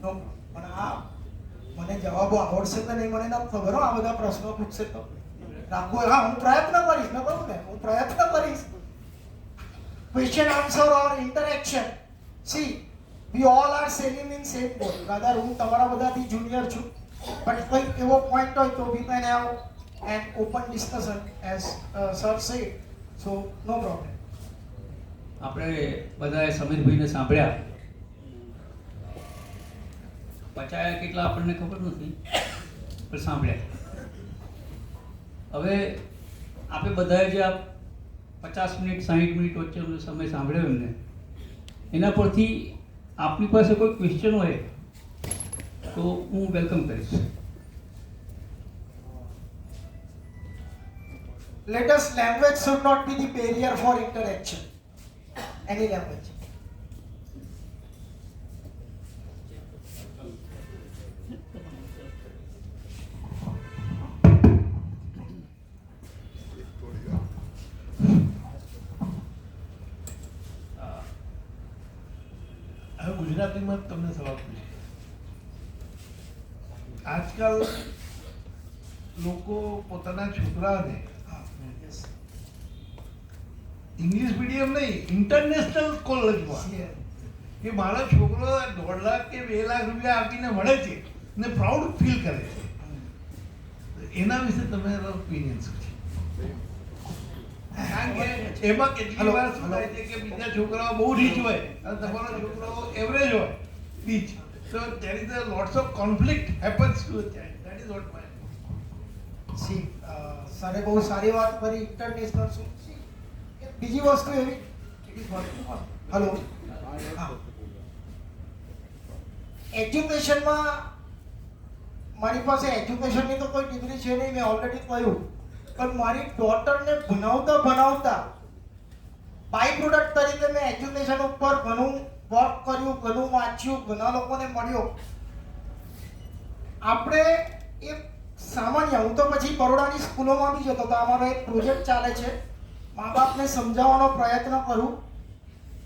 D: No, મને જવાબો આવડશે તો નહીં, મને ના ખબર હો. આ બધા પ્રશ્નો પૂછશે તો રાખો. હા, હું પ્રયત્ન કરીશ. મેં કહું ને, હું પ્રયત્ન કરીશ. Question answer or interaction. See we all are sailing in same boat. દાદા હું તમારા બધાથી જુનિયર છું, પણ કંઈક એવો પોઈન્ટ હોય તો we can have an open discussion as sir said, so no problem.
B: આપણે બધાએ સમીરભાઈને સાંભળ્યા, પચાયા કેટલા આપણને ખબર નથી, પણ સાંભળ્યા. હવે આપણે બધાએ જે આ 50 મિનિટ 60 મિનિટ વચ્ચેનો સમય સાંભળ્યો એમને, એના પરથી આપની પાસે કોઈ ક્વેશ્ચન હોય તો હું વેલકમ કરીશ.
D: Let us, language should not be the barrier for interaction. Any language.
A: હવે ગુજરાતીમાં તમને સવાલ પૂછે. આજકાલ લોકો પોતાના છોકરાઓને ઇંગ્લિશ મીડિયમ નહીં, ઇન્ટરનેશનલ કોલેજમાં કે મારો છોકરો 1.5 લાખ કે 2 લાખ રૂપિયા આપીને ભણે છે ને પ્રાઉડ ફીલ કરે છે. એના વિશે તમારો ઓપિનિયન શું છે? કારણ કે એમાં કેટલી વાર શું થાય છે કે બીજા છોકરાઓ બહુ રીચ હોય અને તમારો છોકરો એવરેજ હોય rich, so there is a lots of conflict happens to a child. That is what my
D: C સરે બહુ સારી વાત કરી. ઇન્ટરનેશનલ શું, બીજી વસ્તુ એવી. હલો, હા, એજ્યુકેશનમાં મારી પાસે એજ્યુકેશનની તો કોઈ ડિગ્રી છે નહીં, મેં ઓલરેડી કહ્યું, પણ મારી ડોટરને ભણાવતા બાય પ્રોડક્ટ તરીકે મેં એજ્યુકેશન ઉપર ઘણું વર્ક કર્યું, ઘણું વાંચ્યું, ઘણા લોકોને મળ્યો. આપણે એક સામાન્ય, હું તો પછી બરોડાની સ્કૂલોમાં બી જતો હતો. અમારો એક પ્રોજેક્ટ ચાલે છે, મા બાપને સમજાવવાનો પ્રયત્ન કરું,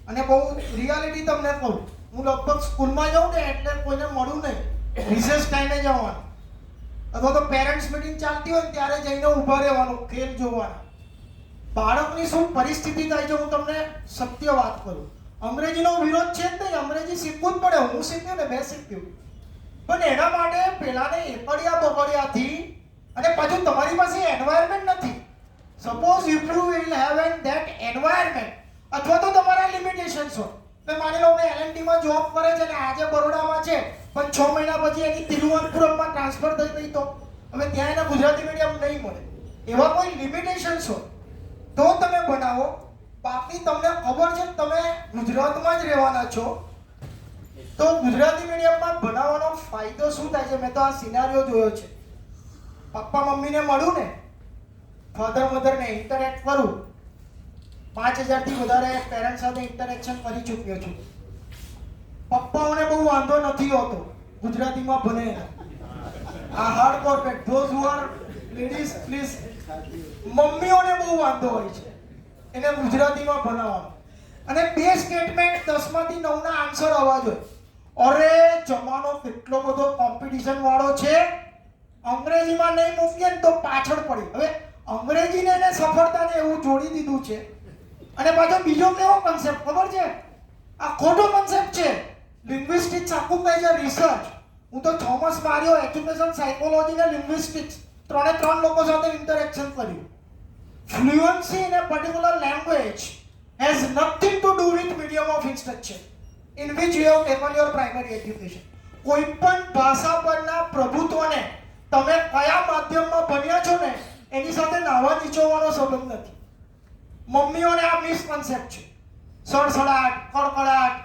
D: અને બહુ રિયાલિટી તમને કહું, હું લગભગ સ્કૂલમાં જાઉં ને એટલે કોઈને મળું નહીં, રિસેસ ટાઈમે જવાનું, અથવા તો પેરેન્ટ્સ મીટિંગ ચાલતી હોય ત્યારે જઈને ઊભા રહેવાનું, ખેલ જોવાના. બાળકની શું પરિસ્થિતિ થાય છે હું તમને સત્ય વાત કરું. અંગ્રેજીનો વિરોધ છે જ નહીં, અંગ્રેજી શીખવું જ પડે. હું શીખ્યું ને, મેં શીખ્યું, પણ એના માટે પેલાને એકડિયા બગડિયાથી, અને પાછું તમારી પાસે એન્વાયરમેન્ટ નથી. Suppose if you will have an that environment, અથવા તો તમારા લિમિટેશન્સ હોય. મેં માની લો કે એલએનટીમાં જોબ કરે છે ને આજે બરોડામાં છે, પણ 6 મહિના પછી એની તિરુવનંતપુરમમાં ટ્રાન્સફર થઈ ગઈ તો હવે ત્યાં એને ગુજરાતી મીડિયમ નહીં મળે. એવા કોઈ લિમિટેશન્સ હોય તો તમે બનાવો. બાકી તમને ખબર છે તમે ગુજરાતમાં જ રહેવાના છો, તો ગુજરાતી મીડિયમમાં ભણાવવાનો ફાયદો શું થાય છે? મેં તો આ સિનારીઓ જોયો છે. પપ્પા મમ્મીને મળું ને, ફાધર મધરને ઇન્ટરેક્ટ કરું, 5000 થી વધારે પેરેન્ટ સાથે ઇન્ટરેક્શન કરી ચૂક્યો છું. પપ્પાઓને બહુ વાંધો નથી હોતો ગુજરાતીમાં ભણે. આ હાર્ડ કોર્પેટ those who are ladies please, મમ્મીઓને બહુ વાંધો હોય છે એને ગુજરાતીમાં ભણાવવાનો. અને 2 સ્ટેટમેન્ટ 10 માંથી 9 ના આન્સર આવવા જોઈએ. અરે જમાનો કેટલો બધો કોમ્પિટિશન વાળો છે, અંગ્રેજીમાં નહીં મૂકીએ ને તો પાછળ પડી. હવે અંગ્રેજીને એને સફળતાને એવું જોડી દીધું છે. અને પાછો બીજો કેવો કન્સેપ્ટ ખબર છે? આ ખોટો કોન્સેપ્ટ છે. લિંગ્વિસ્ટિક્સ આખું કહે છે રિસર્ચ. હું તો થોમસ મારિયો એજ્યુકેશન સાયકોલોજી ને લિંગ્વિસ્ટિક્સ ત્રણ લોકો સાથે ઇન્ટરેક્શન કર્યું. Fluency in a particular language has nothing to do with medium of instruction in which you have taken your primary education. કોઈ પણ ભાષા પરના પ્રભુત્વને તમે કયા માધ્યમમાં ભણ્યા છો ને એની સાથે નાવા નીચોવાનો સંબંધ નથી. મમ્મીઓને આ મિસકન્સેપ્ટ છે. સડસડાટ, કડકડાટ,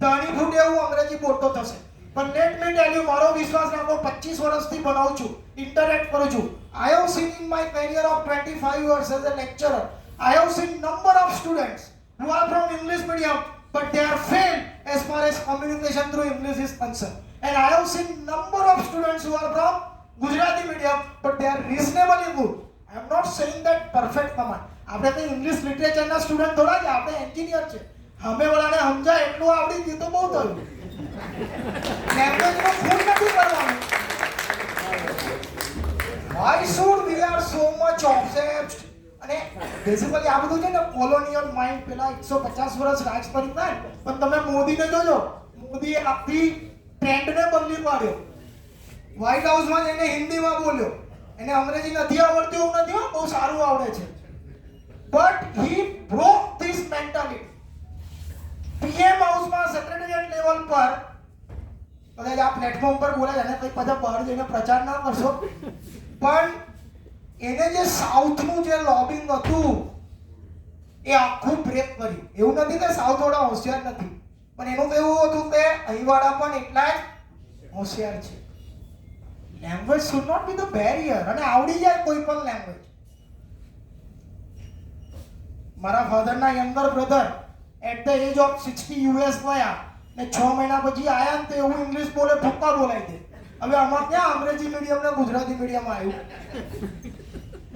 D: ધાણી ફૂટે એવું અંગ્રેજી બોલતો થશે. પણ લેટ મી ટેલ યુ, મારો વિશ્વાસ રાખો, 25 વર્ષથી ભણાવું છું, ઇન્ટરેક્ટ કરું છું. I have seen in my career of 25 years as a lecturer, I have seen number of students who are from English medium, but they are failed as far as communication through English is concerned. And I have seen number of students who are from Gujarati medium, but they are reasonably good. I am not saying that perfect command. આપણે તો English લિટરેચરના student થોડા છે, આપણે engineer છે. સામે વાળાને સમજાય એટલું આવડી ગયું તો બહુ થયું. લેંગ્વેજનો ફૂલ નથી કરવાનું. Why should we are so much obsessed? અને બેઝિકલી આ બધું છે ને કોલોનિયલ માઇન્ડ, પેલા 150 વર્ષ રાજ પરિતા. પણ તમે મોદીને જોજો, મોદીએ આખી ટ્રેન્ડને બદલી પાડ્યો. વ્હાઇટ હાઉસમાં જઈને હિન્દીમાં બોલ્યો. એને અંગ્રેજી નથી આવડતી એવું નથી, બહુ સારું આવડે છે. But he broke this mentality. PM હાઉસમાં સેક્રેટરીએટ લેવલ પર કદાચ આ પ્લેટફોર્મ પર બોલે અને કંઈ બધા બહાર જઈને પ્રચાર ના કરશો, પણ એને જે સાઉથનું જે લોબિંગ હતું એ આખું બ્રેક કર્યું. એવું નથી કે સાઉથ વાળા હોશિયાર નથી, પણ એનું કહેવું હતું કે અહીં વાળા પણ એટલા જ હોશિયાર છે. Language should not be the barrier. અને આવડી જાય કોઈ પણ લેંગ્વેજ. મારા ફાધરના younger brother at the age of 60 US ગયા ને 6 મહિના પછી આયા ને તો એવું ઇંગ્લિશ બોલે ભૂક્કા બોલાય દે. હવે આમાં ક્યાં અંગ્રેજી મીડિયમ ને ગુજરાતી મીડિયમ આવ્યું.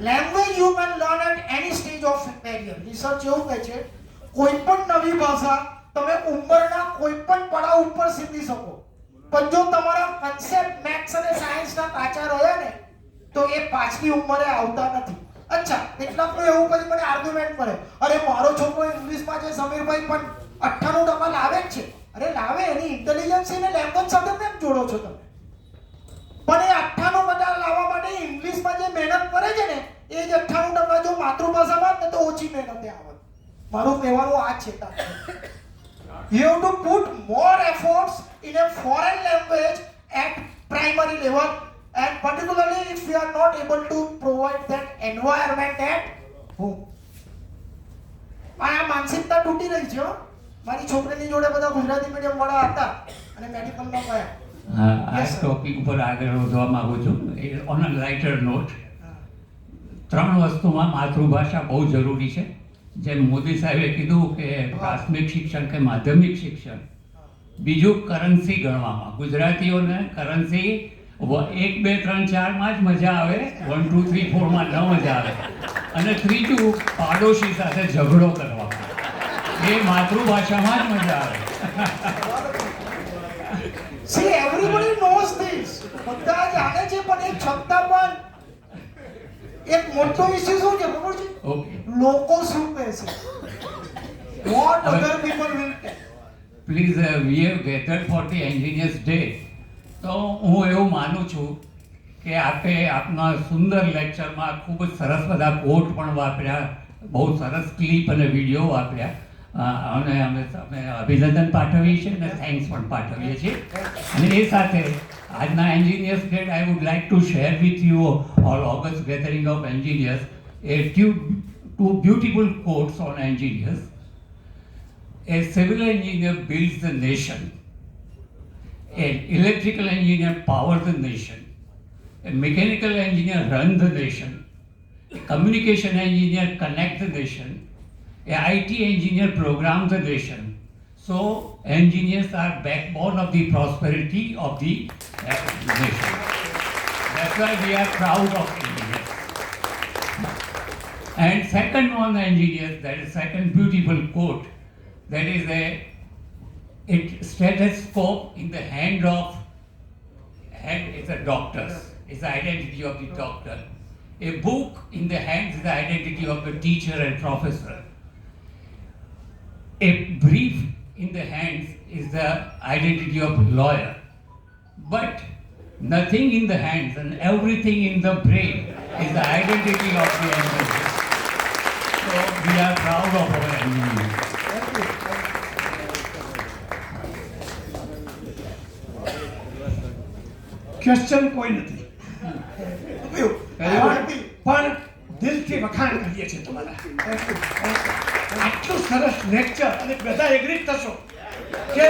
D: Language you can learn at any stage of career. Research એવું કહે છે કોઈ પણ નવી ભાષા તમે ઉંમરના કોઈ પણ પડાવ ઉપર શીખી શકો, પણ જો તમારા કન્સેપ્ટ મેથ્સ અને સાયન્સના કાચા રહ્યા ને તો એ પાછલી ઉંમરે આવતા નથી. અચ્છા, કેટલાક એવું પછી મને આર્ગ્યુમેન્ટ કરે, અરે મારો છોકરો ઇંગ્લિશમાં છે સમીરભાઈ પણ 98% લાવે જ છે. અરે લાવે, એની ઇન્ટેલિજન્સ એને લેંગ્વેજ સાથે કેમ જોડો છો તમે? પણ એ 98% લાવવા માટે ઇંગ્લિશમાં જે મહેનત કરે છે ને એ જ 98% જો માતૃભાષામાં ને તો ઓછી મહેનતે આવે. મારું કહેવાનું આ છે. You have to put more efforts in a foreign language at primary level, and particularly if we are not able to provide that environment at home. આ માનસિકતા તૂટી રહી છે. મારી છોકરીની જોડે બધા ગુજરાતી મીડિયમ વાળા હતા અને મેડિકલમાં ગયા.
B: આ ટોપિક ઉપર આગળ વધવા માંગુ છું. ઓન અ લાઇટર નોટ, 3 વસ્તુમાં માતૃભાષા બહુ જરૂરી છે. જેમ મોદી સાહેબે કીધું કે પ્રાથમિક શિક્ષણ કે માધ્યમિક શિક્ષણ. બીજું કરન્સી ગણવામાં. ગુજરાતીઓને કરન્સી 1, 2, 3, 4માં જ મજા આવે, 1, 2, 3, 4માં ન મજા આવે. અને ત્રીજું પાડોશી સાથે ઝઘડો કરવામાં. એ માતૃભાષામાં જ મજા આવે.
D: See, everybody knows this. બધા જાણે છે, પણ એક છતાં પણ એક મોટો ઇશ્યુ શું છે ખબર છે? લોકો શું કહેશે? What other people will say?
B: Please, we have gathered for the Engineers Day. તો હું એવું માનું છું કે આપના સુંદર લેક્ચરમાં ખૂબ જ સરસ બધા કોટ પણ વાપર્યા, બહુ સરસ ક્લિપ અને વિડીયો વાપર્યા. અને અમે અભિનંદન પાઠવીએ છીએ અને થેન્ક્સ પણ પાઠવીએ છીએ. અને એ સાથે આજના engineers day I would like to share with you all August gathering of engineers two beautiful quotes on engineers. A civil engineer builds the nation. An electrical engineer powers the nation. A mechanical engineer runs the nation. A communication engineer connects the nation. A IT engineer programs the nation. So engineers are backbone of the prosperity of the nation. That's why we are proud of engineers. And second on the engineers, that is second beautiful quote, that is a stethoscope in the hand is a doctor's, is the identity of the doctor. A book in the hands is the identity of the teacher and professor. A brief in the hands is the identity of lawyer, but nothing in the hands and everything in the brain is the identity of the engineers. So we are proud of our engineers.
D: Question કોઈ નથી પણ દિલથી વખાણ કરીએ છીએ તમારા આટલું સરસ લેક્ચર અને બધા એગ્રી થશો કે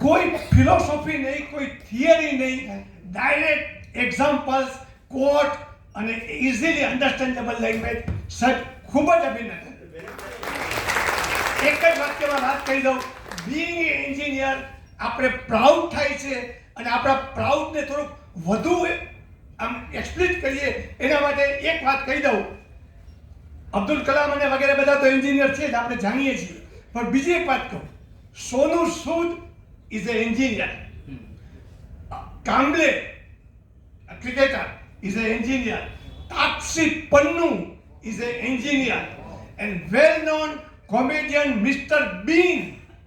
D: કોઈ ફિલોસોફી નહીં, કોઈ થિયરી નહીં, ડાયરેક્ટ એક્ઝામ્પલ્સ, કોટ અને ઇઝીલી અન્ડરસ્ટેન્ડેબલ લેંગ્વેજ. સર ખૂબ જ અભિનંદન. એક જ વાક્યમાં વાત કહી દઉં, બીઈંગ એ એન્જિનિયર આપણે પ્રાઉડ થાય છે અને આપણા પ્રાઉડને થોડુંક વધુ આમ એક્સપ્લિટ કરીએ એના માટે એક વાત કહી દઉં. અબ્દુલ કલામ અને વગેરે બધા તો એન્જિનિયર છે જ, આપણે જાણીએ છીએ, પણ બીજી એક વાત કહું. Sonu Sood is a engineer. Kamble cricketer is a engineer. Taapsee Pannu is a engineer. And well known comedian Mr. Bean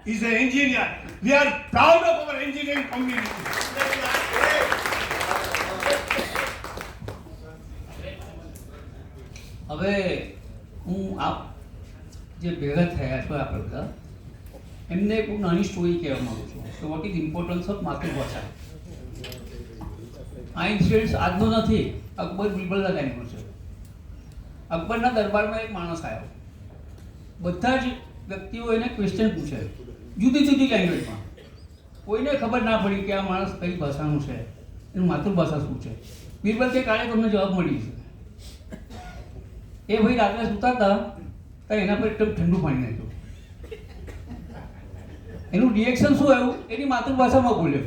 D: is an engineer. We are proud of our engineering community.
B: હવે હું આપ જે ભેગા થયા છો આ બધા એમને એક નાની સ્ટોરી કહેવા માગું છું કે વોટ ઇઝ ઇમ્પોર્ટન્સ ઓફ માતૃભાષા. આ ઇન્સિડન્સ આજનો નથી, અકબર બિરબલના ટાઈમનો છે. અકબરના દરબારમાં એક માણસ આવ્યો. બધા જ વ્યક્તિઓ એને ક્વેશ્ચન પૂછે જુદી જુદી લેંગ્વેજમાં. કોઈને ખબર ના પડી કે આ માણસ કઈ ભાષાનું છે, એનું માતૃભાષા શું છે. બિરબલ કે કાલે તમને જવાબ મળી છે. એ ભાઈ રાત્રે સૂતા હતા ત્યારે એના પર એકદમ ઠંડુ પાણી નાખ્યું. એનું રિએક્શન શું આવ્યું, એની માતૃભાષામાં બોલ્યો.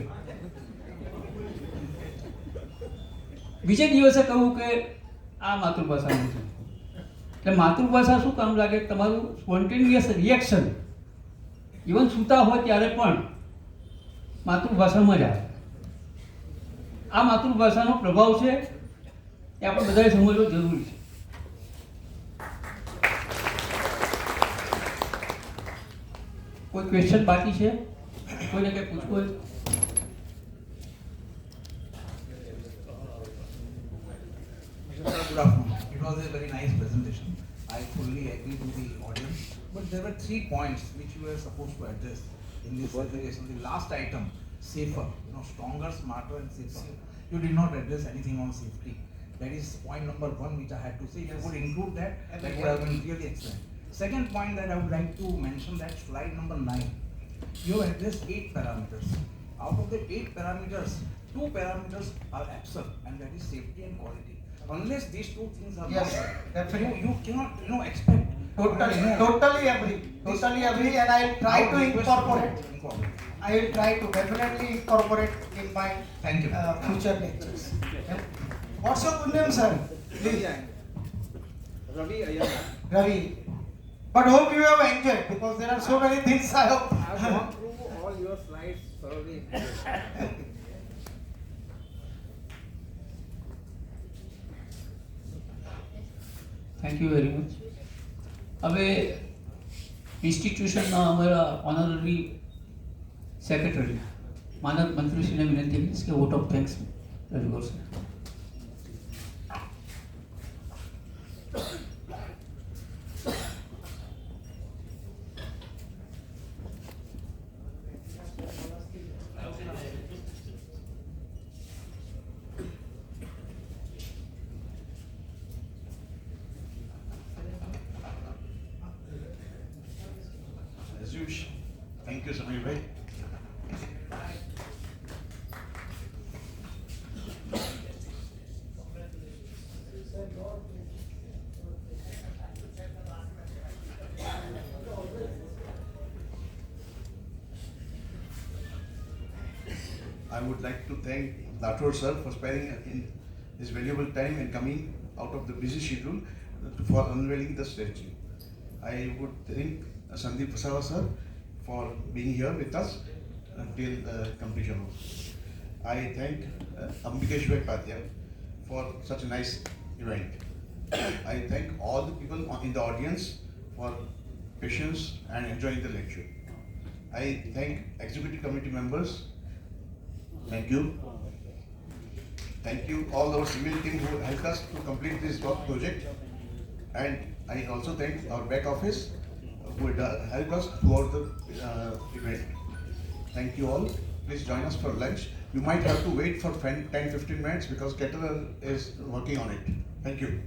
B: બીજે દિવસે કહ્યું કે આ માતૃભાષાનું છે. એટલે માતૃભાષા શું કામ લાગે, તમારું સ્પોન્ટેનિયસ રિએક્શન ઇવન સૂતા હોય ત્યારે પણ માતૃભાષામાં જ આવે. આ માતૃભાષાનો પ્રભાવ છે એ આપણે બધાએ સમજવો જરૂરી છે. કોઈ ક્વેશ્ચન બાકી છે? કોઈને કંઈ પૂછવું હોય?
L: Good afternoon. It was a very nice presentation. I fully agree to the audience. But there were 3 points which you were supposed to address in this presentation. The last item, safer, stronger, smarter and safer. You did not address anything on safety. That is point number 1 which I had to say. If you would include that, that would have been really excellent. Second point that I would like to mention, that slide number 9. You have addressed 8 parameters. Out of the 8 parameters, 2 parameters are absent, and that is safety and quality. Unless these 2 things are
D: Yes,
L: not,
D: definitely.
L: you cannot expect.
D: Totally agree, and I will try to incorporate. I will try to definitely incorporate in my
L: Thank you.
D: Future lectures. What's your good name, sir? Please.
K: Ravi Ayyar.
D: Ravi. But hope you have enjoyed, because there are so many things I
K: I have
D: have.
K: gone through all your slides thoroughly.
B: Thank you very much. હવે ઇન્સ્ટિટ્યુશનના અમારા honorary secretary માનદ મંત્રીશ્રીને વિનંતી કરીશ કે vote of thanks રજૂ કરશે.
M: Thank you, Samir bhai. I would like to thank Lathur sir for sparing in his valuable time and coming out of the busy schedule for unveiling the statue. I would thank Sandeep Vasava sir for being here with us until the completion. I thank Ambikeshwar Padya for such a nice event. I thank all the people in the audience for patience and enjoying the lecture. I thank executive committee members. Thank you. Thank you all our civil team who helped us to complete this work project. And I also thank our back office who helped us throughout the event. Thank you all. Please join us for lunch. You might have to wait for 10-15 minutes because caterer is working on it. Thank you.